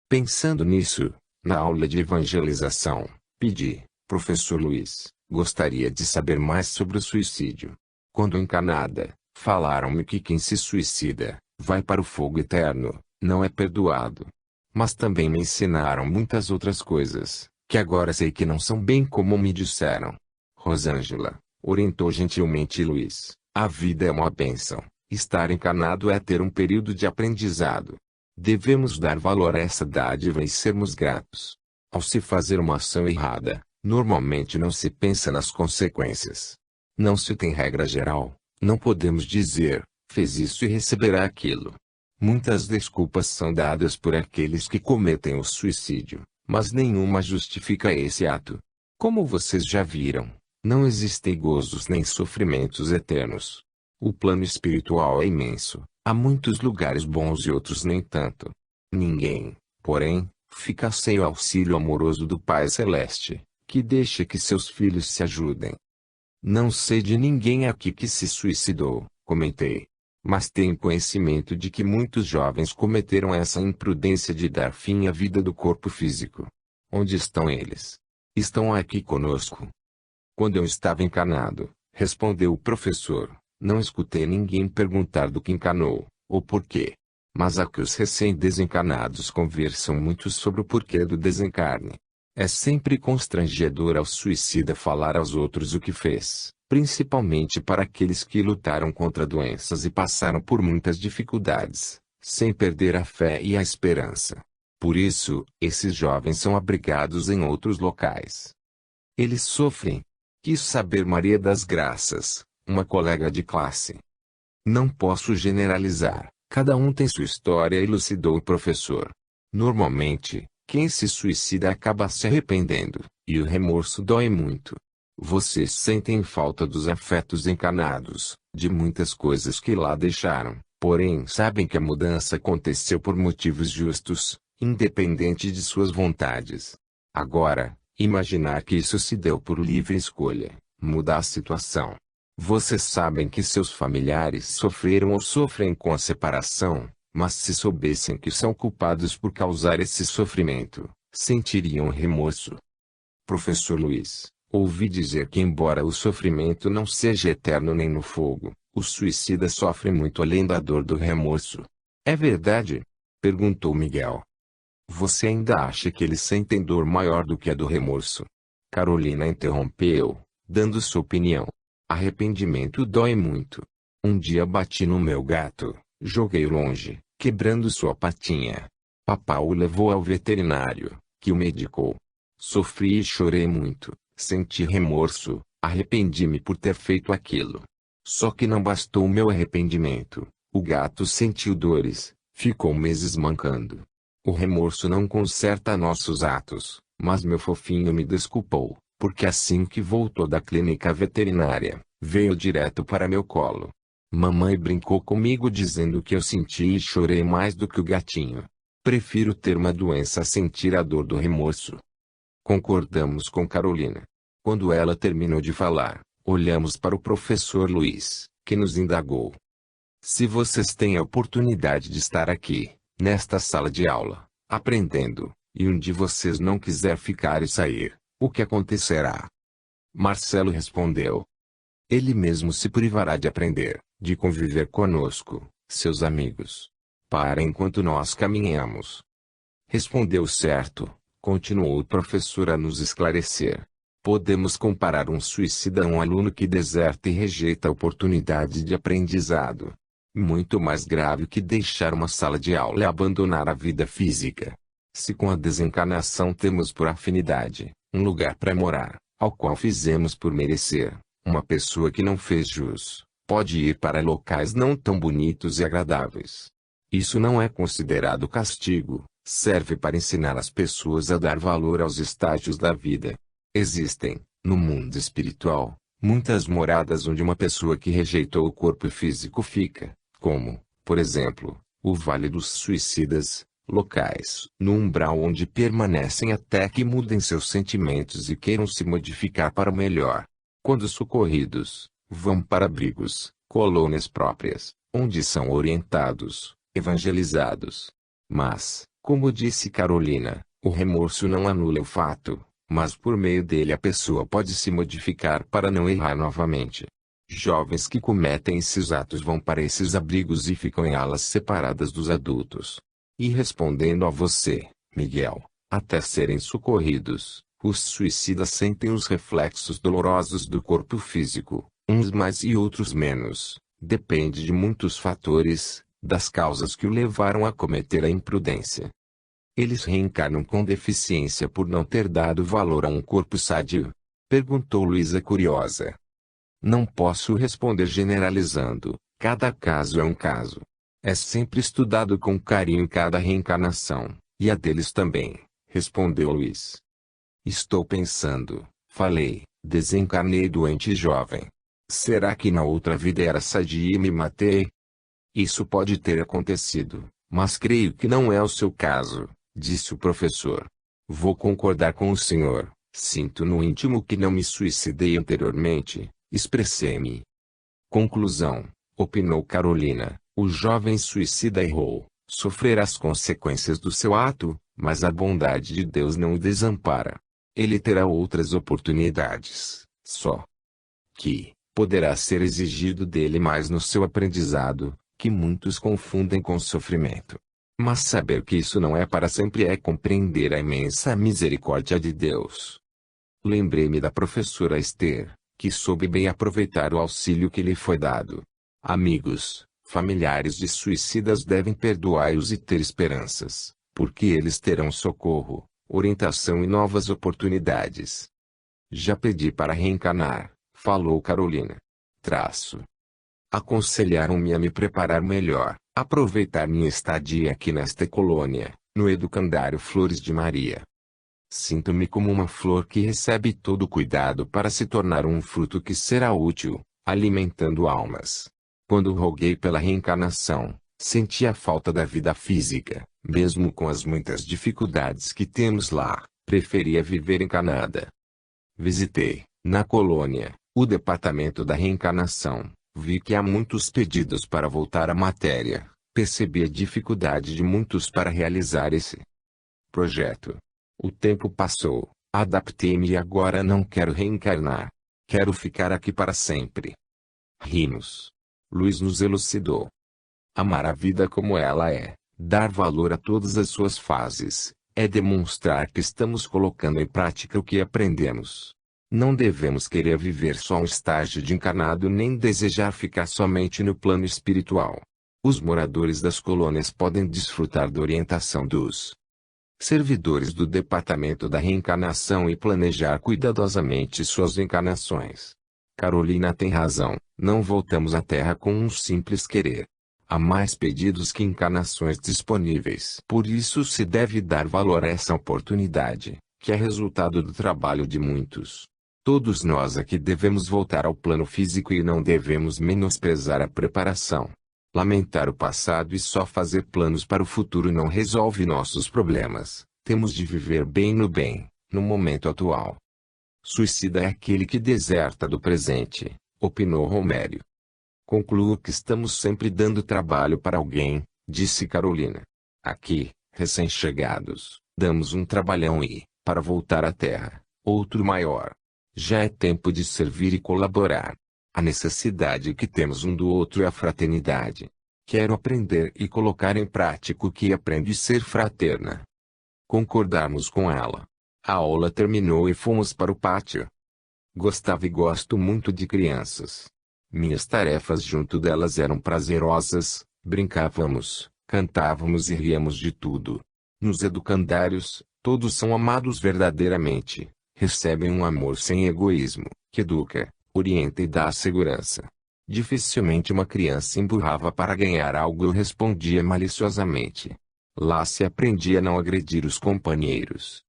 Pensando nisso, na aula de evangelização, pedi, professor Luiz, gostaria de saber mais sobre o suicídio. Quando encarnada, falaram-me que quem se suicida, vai para o fogo eterno, não é perdoado. Mas também me ensinaram muitas outras coisas, que agora sei que não são bem como me disseram. Rosângela, orientou gentilmente Luiz, a vida é uma bênção, estar encarnado é ter um período de aprendizado. Devemos dar valor a essa dádiva e sermos gratos. Ao se fazer uma ação errada, normalmente não se pensa nas consequências. Não se tem regra geral, não podemos dizer, fez isso e receberá aquilo. Muitas desculpas são dadas por aqueles que cometem o suicídio, mas nenhuma justifica esse ato. Como vocês já viram, não existem gozos nem sofrimentos eternos. O plano espiritual é imenso, há muitos lugares bons e outros nem tanto. Ninguém, porém, fica sem o auxílio amoroso do Pai Celeste, que deixa que seus filhos se ajudem. Não sei de ninguém aqui que se suicidou, comentei. Mas tenho conhecimento de que muitos jovens cometeram essa imprudência de dar fim à vida do corpo físico. Onde estão eles? Estão aqui conosco. Quando eu estava encarnado, respondeu o professor, não escutei ninguém perguntar do que encarnou, ou por quê. Mas aqui os recém-desencarnados conversam muito sobre o porquê do desencarne. É sempre constrangedor ao suicida falar aos outros o que fez, principalmente para aqueles que lutaram contra doenças e passaram por muitas dificuldades, sem perder a fé e a esperança. Por isso, esses jovens são abrigados em outros locais. Eles sofrem. Quis saber Maria das Graças, uma colega de classe. Não posso generalizar, cada um tem sua história, elucidou o professor. Normalmente, quem se suicida acaba se arrependendo, e o remorso dói muito. Vocês sentem falta dos afetos encarnados, de muitas coisas que lá deixaram, porém sabem que a mudança aconteceu por motivos justos, independente de suas vontades. Agora, imaginar que isso se deu por livre escolha, muda a situação. Vocês sabem que seus familiares sofreram ou sofrem com a separação, mas se soubessem que são culpados por causar esse sofrimento, sentiriam remorso. Professor Luiz, ouvi dizer que embora o sofrimento não seja eterno nem no fogo, o suicida sofre muito além da dor do remorso. É verdade? Perguntou Miguel. Você ainda acha que eles sentem dor maior do que a do remorso? Carolina interrompeu, dando sua opinião. Arrependimento dói muito. Um dia bati no meu gato, joguei longe, quebrando sua patinha. Papá o levou ao veterinário, que o medicou. Sofri e chorei muito, senti remorso, arrependi-me por ter feito aquilo. Só que não bastou o meu arrependimento, o gato sentiu dores, ficou meses mancando. O remorso não conserta nossos atos, mas meu fofinho me desculpou, porque assim que voltou da clínica veterinária, veio direto para meu colo. Mamãe brincou comigo dizendo que eu senti e chorei mais do que o gatinho. Prefiro ter uma doença a sentir a dor do remorso. Concordamos com Carolina. Quando ela terminou de falar, olhamos para o professor Luiz, que nos indagou. Se vocês têm a oportunidade de estar aqui, nesta sala de aula, aprendendo, e um de vocês não quiser ficar e sair, o que acontecerá? Marcelo respondeu. Ele mesmo se privará de aprender, de conviver conosco, seus amigos. Para enquanto nós caminhamos. Respondeu certo, continuou o professor a nos esclarecer. Podemos comparar um suicida a um aluno que deserta e rejeita a oportunidade de aprendizado. Muito mais grave que deixar uma sala de aula e abandonar a vida física. Se com a desencarnação temos por afinidade um lugar para morar, ao qual fizemos por merecer, uma pessoa que não fez jus, pode ir para locais não tão bonitos e agradáveis. Isso não é considerado castigo, serve para ensinar as pessoas a dar valor aos estágios da vida. Existem, no mundo espiritual, muitas moradas onde uma pessoa que rejeitou o corpo físico fica, como, por exemplo, o Vale dos Suicidas, locais no umbral onde permanecem até que mudem seus sentimentos e queiram se modificar para o melhor. Quando socorridos, vão para abrigos, colônias próprias, onde são orientados, evangelizados. Mas, como disse Carolina, o remorso não anula o fato, mas por meio dele a pessoa pode se modificar para não errar novamente. Jovens que cometem esses atos vão para esses abrigos e ficam em alas separadas dos adultos. E respondendo a você, Miguel, até serem socorridos, os suicidas sentem os reflexos dolorosos do corpo físico, uns mais e outros menos, depende de muitos fatores, das causas que o levaram a cometer a imprudência. Eles reencarnam com deficiência por não ter dado valor a um corpo sadio? Perguntou Luísa curiosa. Não posso responder generalizando, cada caso é um caso. É sempre estudado com carinho cada reencarnação, e a deles também, respondeu Luiz. Estou pensando, falei, desencarnei doente e jovem. Será que na outra vida era sadia e me matei? Isso pode ter acontecido, mas creio que não é o seu caso, disse o professor. Vou concordar com o senhor, sinto no íntimo que não me suicidei anteriormente, expressei-me. Conclusão, opinou Carolina, o jovem suicida errou, sofrerá as consequências do seu ato, mas a bondade de Deus não o desampara. Ele terá outras oportunidades, só que poderá ser exigido dele mais no seu aprendizado, que muitos confundem com sofrimento. Mas saber que isso não é para sempre é compreender a imensa misericórdia de Deus. Lembrei-me da professora Esther, que soube bem aproveitar o auxílio que lhe foi dado. Amigos, familiares de suicidas devem perdoar-os e ter esperanças, porque eles terão socorro, orientação e novas oportunidades. Já pedi para reencarnar, falou Carolina. Aconselharam-me a me preparar melhor, aproveitar minha estadia aqui nesta colônia, no educandário Flores de Maria. Sinto-me como uma flor que recebe todo o cuidado para se tornar um fruto que será útil, alimentando almas. Quando roguei pela reencarnação, senti a falta da vida física, mesmo com as muitas dificuldades que temos lá, preferia viver encarnada. Visitei, na colônia, o departamento da reencarnação, vi que há muitos pedidos para voltar à matéria, percebi a dificuldade de muitos para realizar esse projeto. O tempo passou, adaptei-me e agora não quero reencarnar. Quero ficar aqui para sempre. Rimos. Luiz nos elucidou. Amar a vida como ela é, dar valor a todas as suas fases, é demonstrar que estamos colocando em prática o que aprendemos. Não devemos querer viver só um estágio de encarnado nem desejar ficar somente no plano espiritual. Os moradores das colônias podem desfrutar da orientação dos servidores do Departamento da Reencarnação e planejar cuidadosamente suas encarnações. Carolina tem razão, não voltamos à Terra com um simples querer. Há mais pedidos que encarnações disponíveis. Por isso se deve dar valor a essa oportunidade, que é resultado do trabalho de muitos. Todos nós aqui devemos voltar ao plano físico e não devemos menosprezar a preparação. Lamentar o passado e só fazer planos para o futuro não resolve nossos problemas. Temos de viver bem, no momento atual. Suicida é aquele que deserta do presente, opinou Romério. Concluo que estamos sempre dando trabalho para alguém, disse Carolina. Aqui, recém-chegados, damos um trabalhão e, para voltar à Terra, outro maior. Já é tempo de servir e colaborar. A necessidade que temos um do outro é a fraternidade. Quero aprender e colocar em prática o que aprendo e ser fraterna. Concordamos com ela. A aula terminou e fomos para o pátio. Gostava e gosto muito de crianças. Minhas tarefas junto delas eram prazerosas, brincávamos, cantávamos e ríamos de tudo. Nos educandários, todos são amados verdadeiramente, recebem um amor sem egoísmo, que educa, orienta e dá segurança. Dificilmente uma criança emburrava para ganhar algo ou respondia maliciosamente. Lá se aprendia a não agredir os companheiros.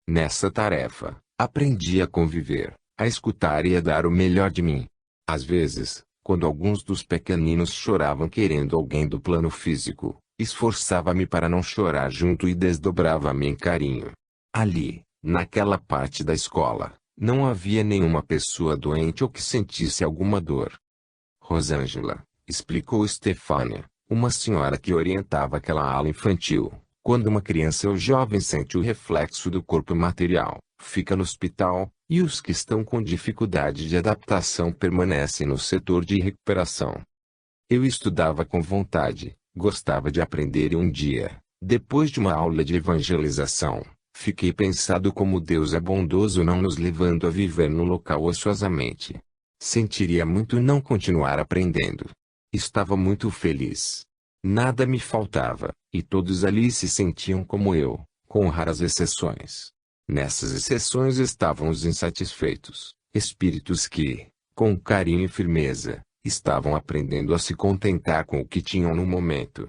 Nessa tarefa, aprendi a conviver, a escutar e a dar o melhor de mim. Às vezes, quando alguns dos pequeninos choravam querendo alguém do plano físico, esforçava-me para não chorar junto e desdobrava-me em carinho. Ali, naquela parte da escola, não havia nenhuma pessoa doente ou que sentisse alguma dor. Rosângela, explicou Estefânia, uma senhora que orientava aquela ala infantil, quando uma criança ou jovem sente o reflexo do corpo material, fica no hospital, e os que estão com dificuldade de adaptação permanecem no setor de recuperação. Eu estudava com vontade, gostava de aprender e um dia, depois de uma aula de evangelização, fiquei pensado como Deus é bondoso não nos levando a viver no local ociosamente. Sentiria muito não continuar aprendendo. Estava muito feliz. Nada me faltava, e todos ali se sentiam como eu, com raras exceções. Nessas exceções estavam os insatisfeitos, espíritos que, com carinho e firmeza, estavam aprendendo a se contentar com o que tinham no momento.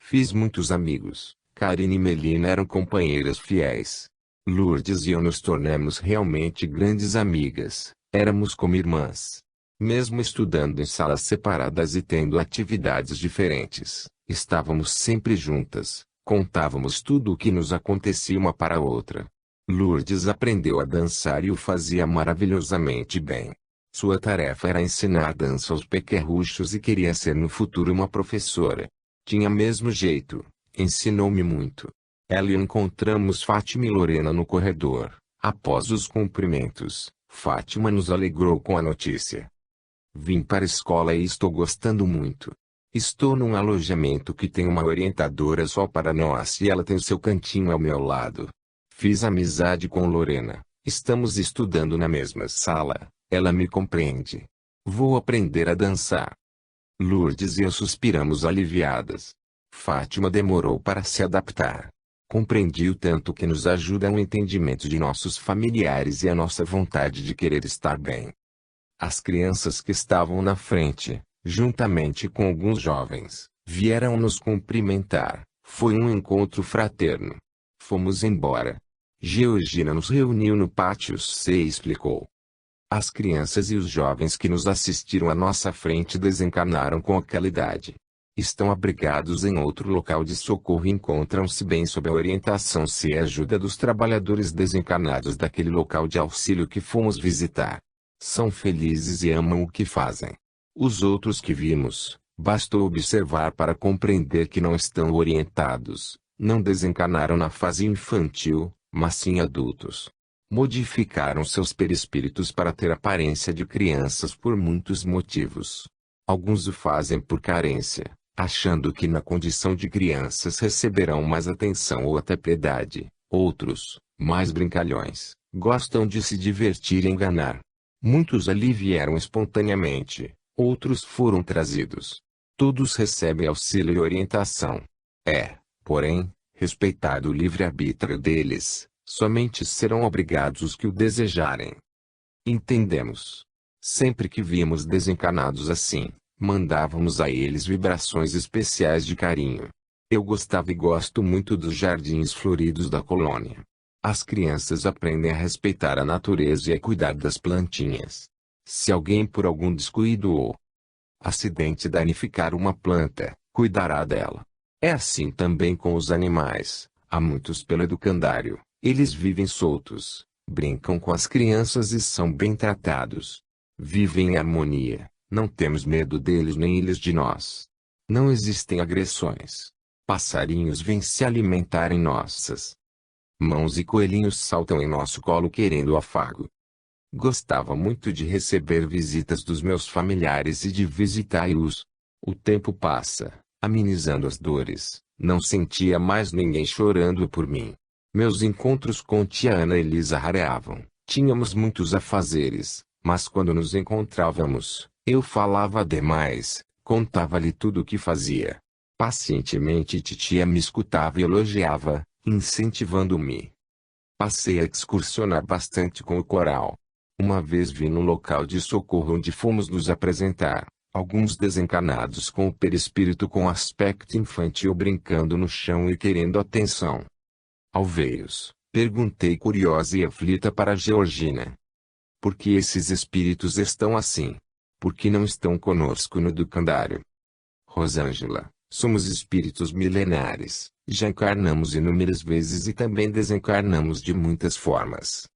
Fiz muitos amigos. Karine e Melina eram companheiras fiéis. Lourdes e eu nos tornamos realmente grandes amigas. Éramos como irmãs. Mesmo estudando em salas separadas e tendo atividades diferentes, estávamos sempre juntas, contávamos tudo o que nos acontecia uma para a outra. Lourdes aprendeu a dançar e o fazia maravilhosamente bem. Sua tarefa era ensinar dança aos pequerruchos e queria ser no futuro uma professora. Tinha mesmo jeito, ensinou-me muito. Ela e encontramos Fátima e Lorena no corredor, após os cumprimentos. Fátima nos alegrou com a notícia. Vim para a escola e estou gostando muito. Estou num alojamento que tem uma orientadora só para nós e ela tem seu cantinho ao meu lado. Fiz amizade com Lorena. Estamos estudando na mesma sala. Ela me compreende. Vou aprender a dançar. Lourdes e eu suspiramos aliviadas. Fátima demorou para se adaptar. Compreendi o tanto que nos ajuda no entendimento de nossos familiares e a nossa vontade de querer estar bem. As crianças que estavam na frente, juntamente com alguns jovens, vieram nos cumprimentar. Foi um encontro fraterno. Fomos embora. Georgina nos reuniu no pátio C e explicou. As crianças e os jovens que nos assistiram à nossa frente desencarnaram com aquela idade. Estão abrigados em outro local de socorro e encontram-se bem sob a orientação e ajuda dos trabalhadores desencarnados daquele local de auxílio que fomos visitar. São felizes e amam o que fazem. Os outros que vimos, bastou observar para compreender que não estão orientados, não desencarnaram na fase infantil, mas sim adultos. Modificaram seus perispíritos para ter aparência de crianças por muitos motivos. Alguns o fazem por carência, achando que na condição de crianças receberão mais atenção ou até piedade. Outros, mais brincalhões, gostam de se divertir e enganar. Muitos ali vieram espontaneamente, outros foram trazidos. Todos recebem auxílio e orientação. Porém, respeitado o livre-arbítrio deles, somente serão obrigados os que o desejarem. Entendemos. Sempre que víamos desencarnados assim, mandávamos a eles vibrações especiais de carinho. Eu gostava e gosto muito dos jardins floridos da colônia. As crianças aprendem a respeitar a natureza e a cuidar das plantinhas. Se alguém por algum descuido ou acidente danificar uma planta, cuidará dela. É assim também com os animais. Há muitos pelo educandário. Eles vivem soltos, brincam com as crianças e são bem tratados. Vivem em harmonia. Não temos medo deles nem eles de nós. Não existem agressões. Passarinhos vêm se alimentar em nossas mãos e coelhinhos saltam em nosso colo querendo afago. Gostava muito de receber visitas dos meus familiares e de visitá-los. O tempo passa, amenizando as dores. Não sentia mais ninguém chorando por mim. Meus encontros com tia Ana Elisa rareavam. Tínhamos muitos afazeres, mas quando nos encontrávamos, eu falava demais, contava-lhe tudo o que fazia. Pacientemente titia me escutava e elogiava, incentivando-me. Passei a excursionar bastante com o coral. Uma vez vi no local de socorro onde fomos nos apresentar, alguns desencanados com o perispírito com aspecto infantil brincando no chão e querendo atenção. Ao vê-los, perguntei curiosa e aflita para Georgina. Por que esses espíritos estão assim? Por que não estão conosco no educandário? Rosângela, somos espíritos milenares, já encarnamos inúmeras vezes e também desencarnamos de muitas formas.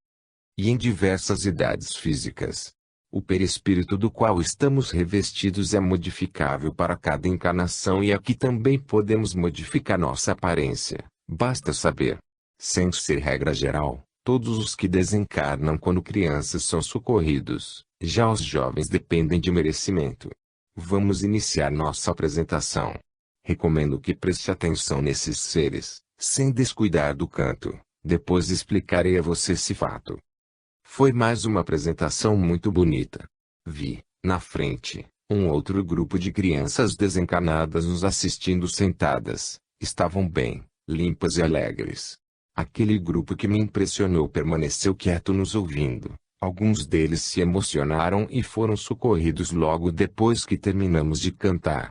E em diversas idades físicas. O perispírito do qual estamos revestidos é modificável para cada encarnação e aqui também podemos modificar nossa aparência, basta saber. Sem ser regra geral, todos os que desencarnam quando crianças são socorridos, já os jovens dependem de merecimento. Vamos iniciar nossa apresentação. Recomendo que preste atenção nesses seres, sem descuidar do canto, depois explicarei a você esse fato. Foi mais uma apresentação muito bonita. Vi, na frente, um outro grupo de crianças desencarnadas nos assistindo sentadas. Estavam bem, limpas e alegres. Aquele grupo que me impressionou permaneceu quieto nos ouvindo. Alguns deles se emocionaram e foram socorridos logo depois que terminamos de cantar.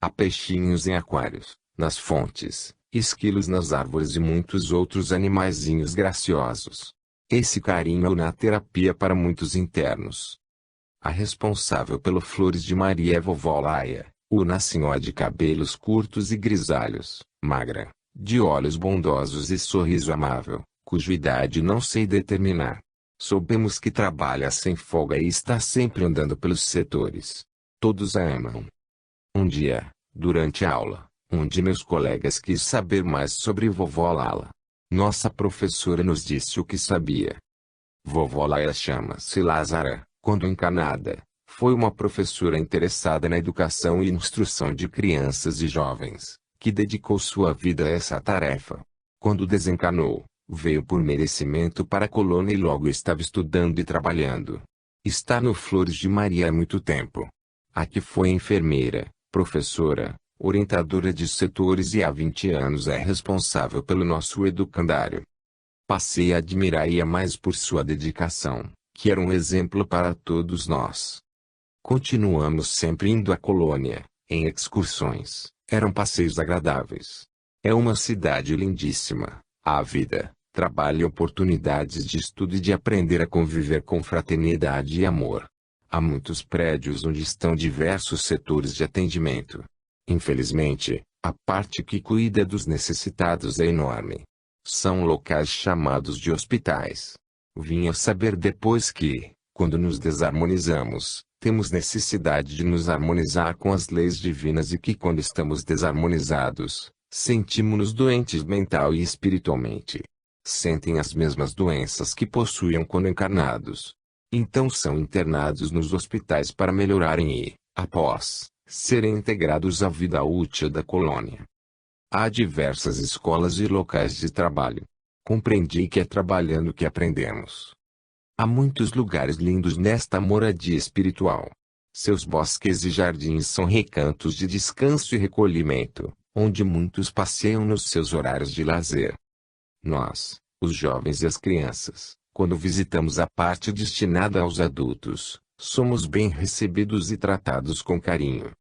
Há peixinhos em aquários, nas fontes, esquilos nas árvores e muitos outros animaizinhos graciosos. Esse carinho é uma terapia para muitos internos. A responsável pelo Flores de Maria é vovó Laia, uma senhora de cabelos curtos e grisalhos, magra, de olhos bondosos e sorriso amável, cuja idade não sei determinar. Soubemos que trabalha sem folga e está sempre andando pelos setores. Todos a amam. Um dia, durante a aula, um de meus colegas quis saber mais sobre vovó Lala. Nossa professora nos disse o que sabia. Vovó Laia chama-se Lázara, quando encarnada, foi uma professora interessada na educação e instrução de crianças e jovens, que dedicou sua vida a essa tarefa. Quando desencarnou, veio por merecimento para a colônia e logo estava estudando e trabalhando. Está no Flores de Maria há muito tempo. Aqui foi enfermeira, professora, orientadora de setores e há 20 anos é responsável pelo nosso educandário. Passei a admirar-a mais por sua dedicação, que era um exemplo para todos nós. Continuamos sempre indo à colônia, em excursões, eram passeios agradáveis. É uma cidade lindíssima, há vida, trabalho e oportunidades de estudo e de aprender a conviver com fraternidade e amor. Há muitos prédios onde estão diversos setores de atendimento. Infelizmente, a parte que cuida dos necessitados é enorme. São locais chamados de hospitais. Vim a saber depois que, quando nos desarmonizamos, temos necessidade de nos harmonizar com as leis divinas e que quando estamos desarmonizados, sentimos-nos doentes mental e espiritualmente. Sentem as mesmas doenças que possuíam quando encarnados. Então são internados nos hospitais para melhorarem e, após, serem integrados à vida útil da colônia. Há diversas escolas e locais de trabalho. Compreendi que é trabalhando que aprendemos. Há muitos lugares lindos nesta moradia espiritual. Seus bosques e jardins são recantos de descanso e recolhimento, onde muitos passeiam nos seus horários de lazer. Nós, os jovens e as crianças, quando visitamos a parte destinada aos adultos, somos bem recebidos e tratados com carinho.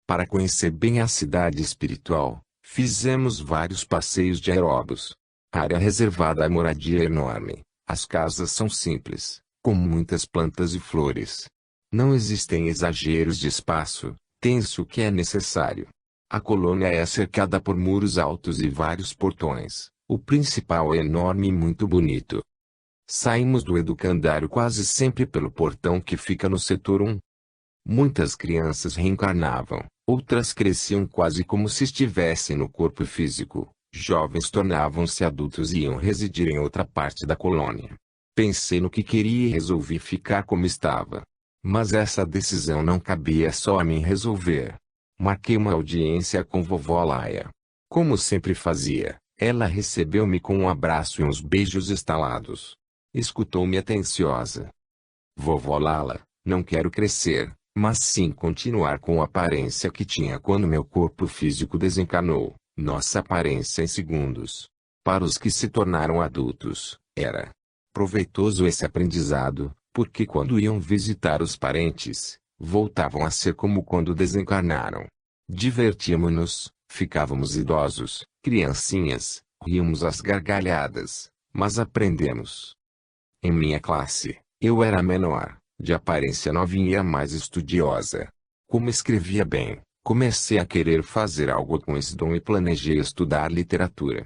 Para conhecer bem a cidade espiritual, fizemos vários passeios de aeróbus. A área reservada à moradia é enorme. As casas são simples, com muitas plantas e flores. Não existem exageros de espaço, tem-se o que é necessário. A colônia é cercada por muros altos e vários portões. O principal é enorme e muito bonito. Saímos do educandário quase sempre pelo portão que fica no setor 1. Muitas crianças reencarnavam, outras cresciam quase como se estivessem no corpo físico, jovens tornavam-se adultos e iam residir em outra parte da colônia. Pensei no que queria e resolvi ficar como estava. Mas essa decisão não cabia só a mim resolver. Marquei uma audiência com vovó Laia. Como sempre fazia, ela recebeu-me com um abraço e uns beijos estalados. Escutou-me atenciosa. Vovó Lala, não quero crescer, mas sim continuar com a aparência que tinha quando meu corpo físico desencarnou, nossa aparência em segundos. Para os que se tornaram adultos, era proveitoso esse aprendizado, porque quando iam visitar os parentes, voltavam a ser como quando desencarnaram. Divertíamos-nos, ficávamos idosos, criancinhas, ríamos às gargalhadas, mas aprendemos. Em minha classe, eu era menor, de aparência novinha e a mais estudiosa. Como escrevia bem, comecei a querer fazer algo com esse dom e planejei estudar literatura.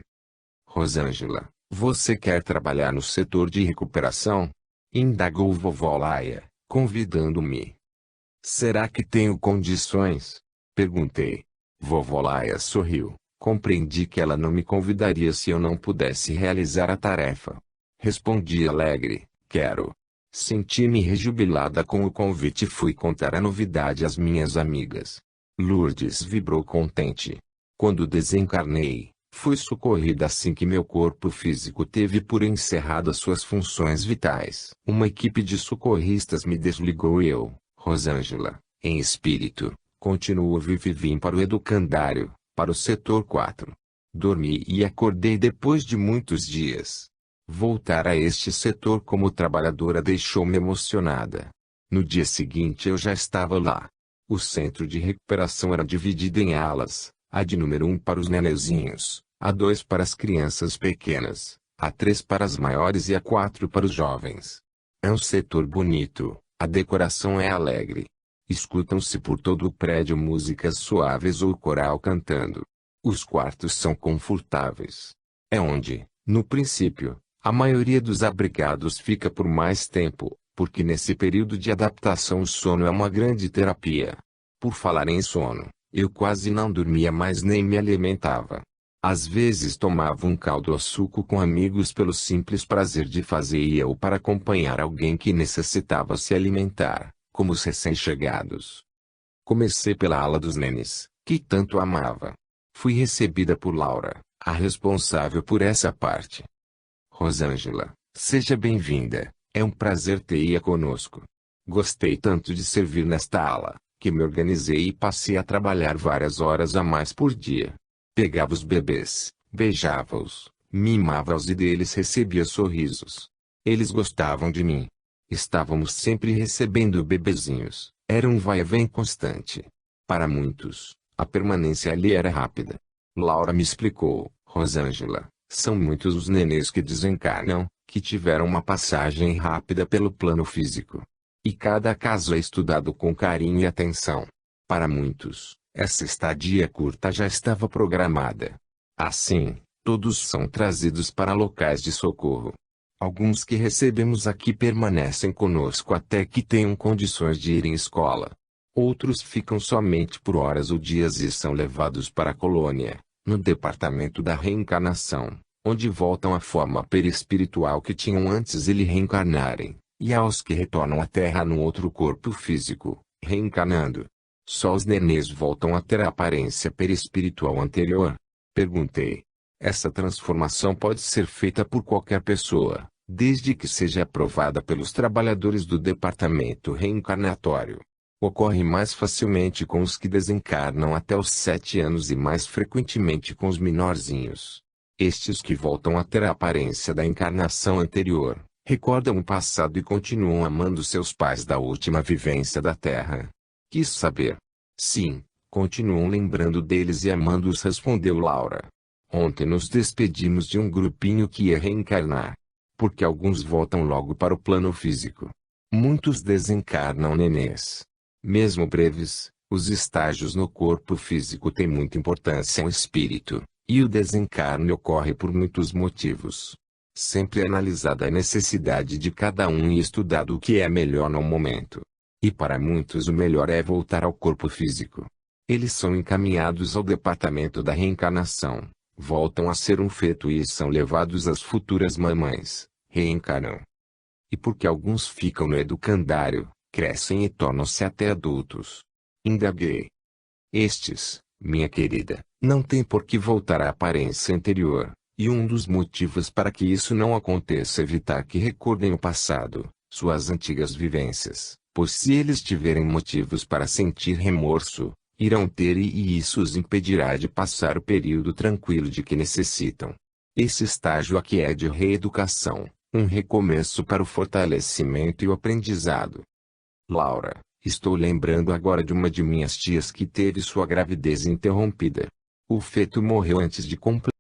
Rosângela, você quer trabalhar no setor de recuperação? Indagou vovó Laia, convidando-me. Será que tenho condições? Perguntei. Vovó Laia sorriu. Compreendi que ela não me convidaria se eu não pudesse realizar a tarefa. Respondi alegre, quero. Senti-me rejubilada com o convite e fui contar a novidade às minhas amigas. Lourdes vibrou contente. Quando desencarnei, fui socorrida assim que meu corpo físico teve por encerrado as suas funções vitais. Uma equipe de socorristas me desligou e eu, Rosângela, em espírito, continuo vivo e vim para o educandário, para o setor 4. Dormi e acordei depois de muitos dias. Voltar a este setor como trabalhadora deixou-me emocionada. No dia seguinte eu já estava lá. O centro de recuperação era dividido em alas, a de número 1 para os nenezinhos, a 2 para as crianças pequenas, a 3 para as maiores e a 4 para os jovens. É um setor bonito, a decoração é alegre. Escutam-se por todo o prédio músicas suaves ou coral cantando. Os quartos são confortáveis. É onde, no princípio, a maioria dos abrigados fica por mais tempo, porque nesse período de adaptação o sono é uma grande terapia. Por falar em sono, eu quase não dormia mais nem me alimentava. Às vezes tomava um caldo ou suco com amigos pelo simples prazer de fazer e ou para acompanhar alguém que necessitava se alimentar, como os recém-chegados. Comecei pela ala dos nenes, que tanto amava. Fui recebida por Laura, a responsável por essa parte. Rosângela, seja bem-vinda, é um prazer ter-a conosco. Gostei tanto de servir nesta ala, que me organizei e passei a trabalhar várias horas a mais por dia. Pegava os bebês, beijava-os, mimava-os e deles recebia sorrisos. Eles gostavam de mim. Estávamos sempre recebendo bebezinhos, era um vai e vem constante. Para muitos, a permanência ali era rápida. Laura me explicou, Rosângela, são muitos os nenês que desencarnam, que tiveram uma passagem rápida pelo plano físico. E cada caso é estudado com carinho e atenção. Para muitos, essa estadia curta já estava programada. Assim, todos são trazidos para locais de socorro. Alguns que recebemos aqui permanecem conosco até que tenham condições de ir em escola. Outros ficam somente por horas ou dias e são levados para a colônia, no departamento da reencarnação, onde voltam à forma perispiritual que tinham antes de reencarnarem, e aos que retornam à Terra no outro corpo físico, reencarnando. Só os nenês voltam a ter a aparência perispiritual anterior? Perguntei. Essa transformação pode ser feita por qualquer pessoa, desde que seja aprovada pelos trabalhadores do departamento reencarnatório. Ocorre mais facilmente com os que desencarnam até os 7 anos e mais frequentemente com os menorzinhos. Estes que voltam a ter a aparência da encarnação anterior, recordam o passado e continuam amando seus pais da última vivência da Terra. Quis saber. Sim, continuam lembrando deles e amando-os, respondeu Laura. Ontem nos despedimos de um grupinho que ia reencarnar. Porque alguns voltam logo para o plano físico. Muitos desencarnam nenês. Mesmo breves, os estágios no corpo físico têm muita importância ao espírito, e o desencarne ocorre por muitos motivos. Sempre é analisada a necessidade de cada um e estudado o que é melhor no momento. E para muitos o melhor é voltar ao corpo físico. Eles são encaminhados ao departamento da reencarnação. Voltam a ser um feto e são levados às futuras mamães, reencarnam. E porque alguns ficam no educandário, crescem e tornam-se até adultos. Indaguei. Estes, minha querida, não têm por que voltar à aparência anterior, e um dos motivos para que isso não aconteça é evitar que recordem o passado, suas antigas vivências, pois se eles tiverem motivos para sentir remorso, irão ter e isso os impedirá de passar o período tranquilo de que necessitam. Esse estágio aqui é de reeducação, um recomeço para o fortalecimento e o aprendizado. Laura, estou lembrando agora de uma de minhas tias que teve sua gravidez interrompida. O feto morreu antes de completar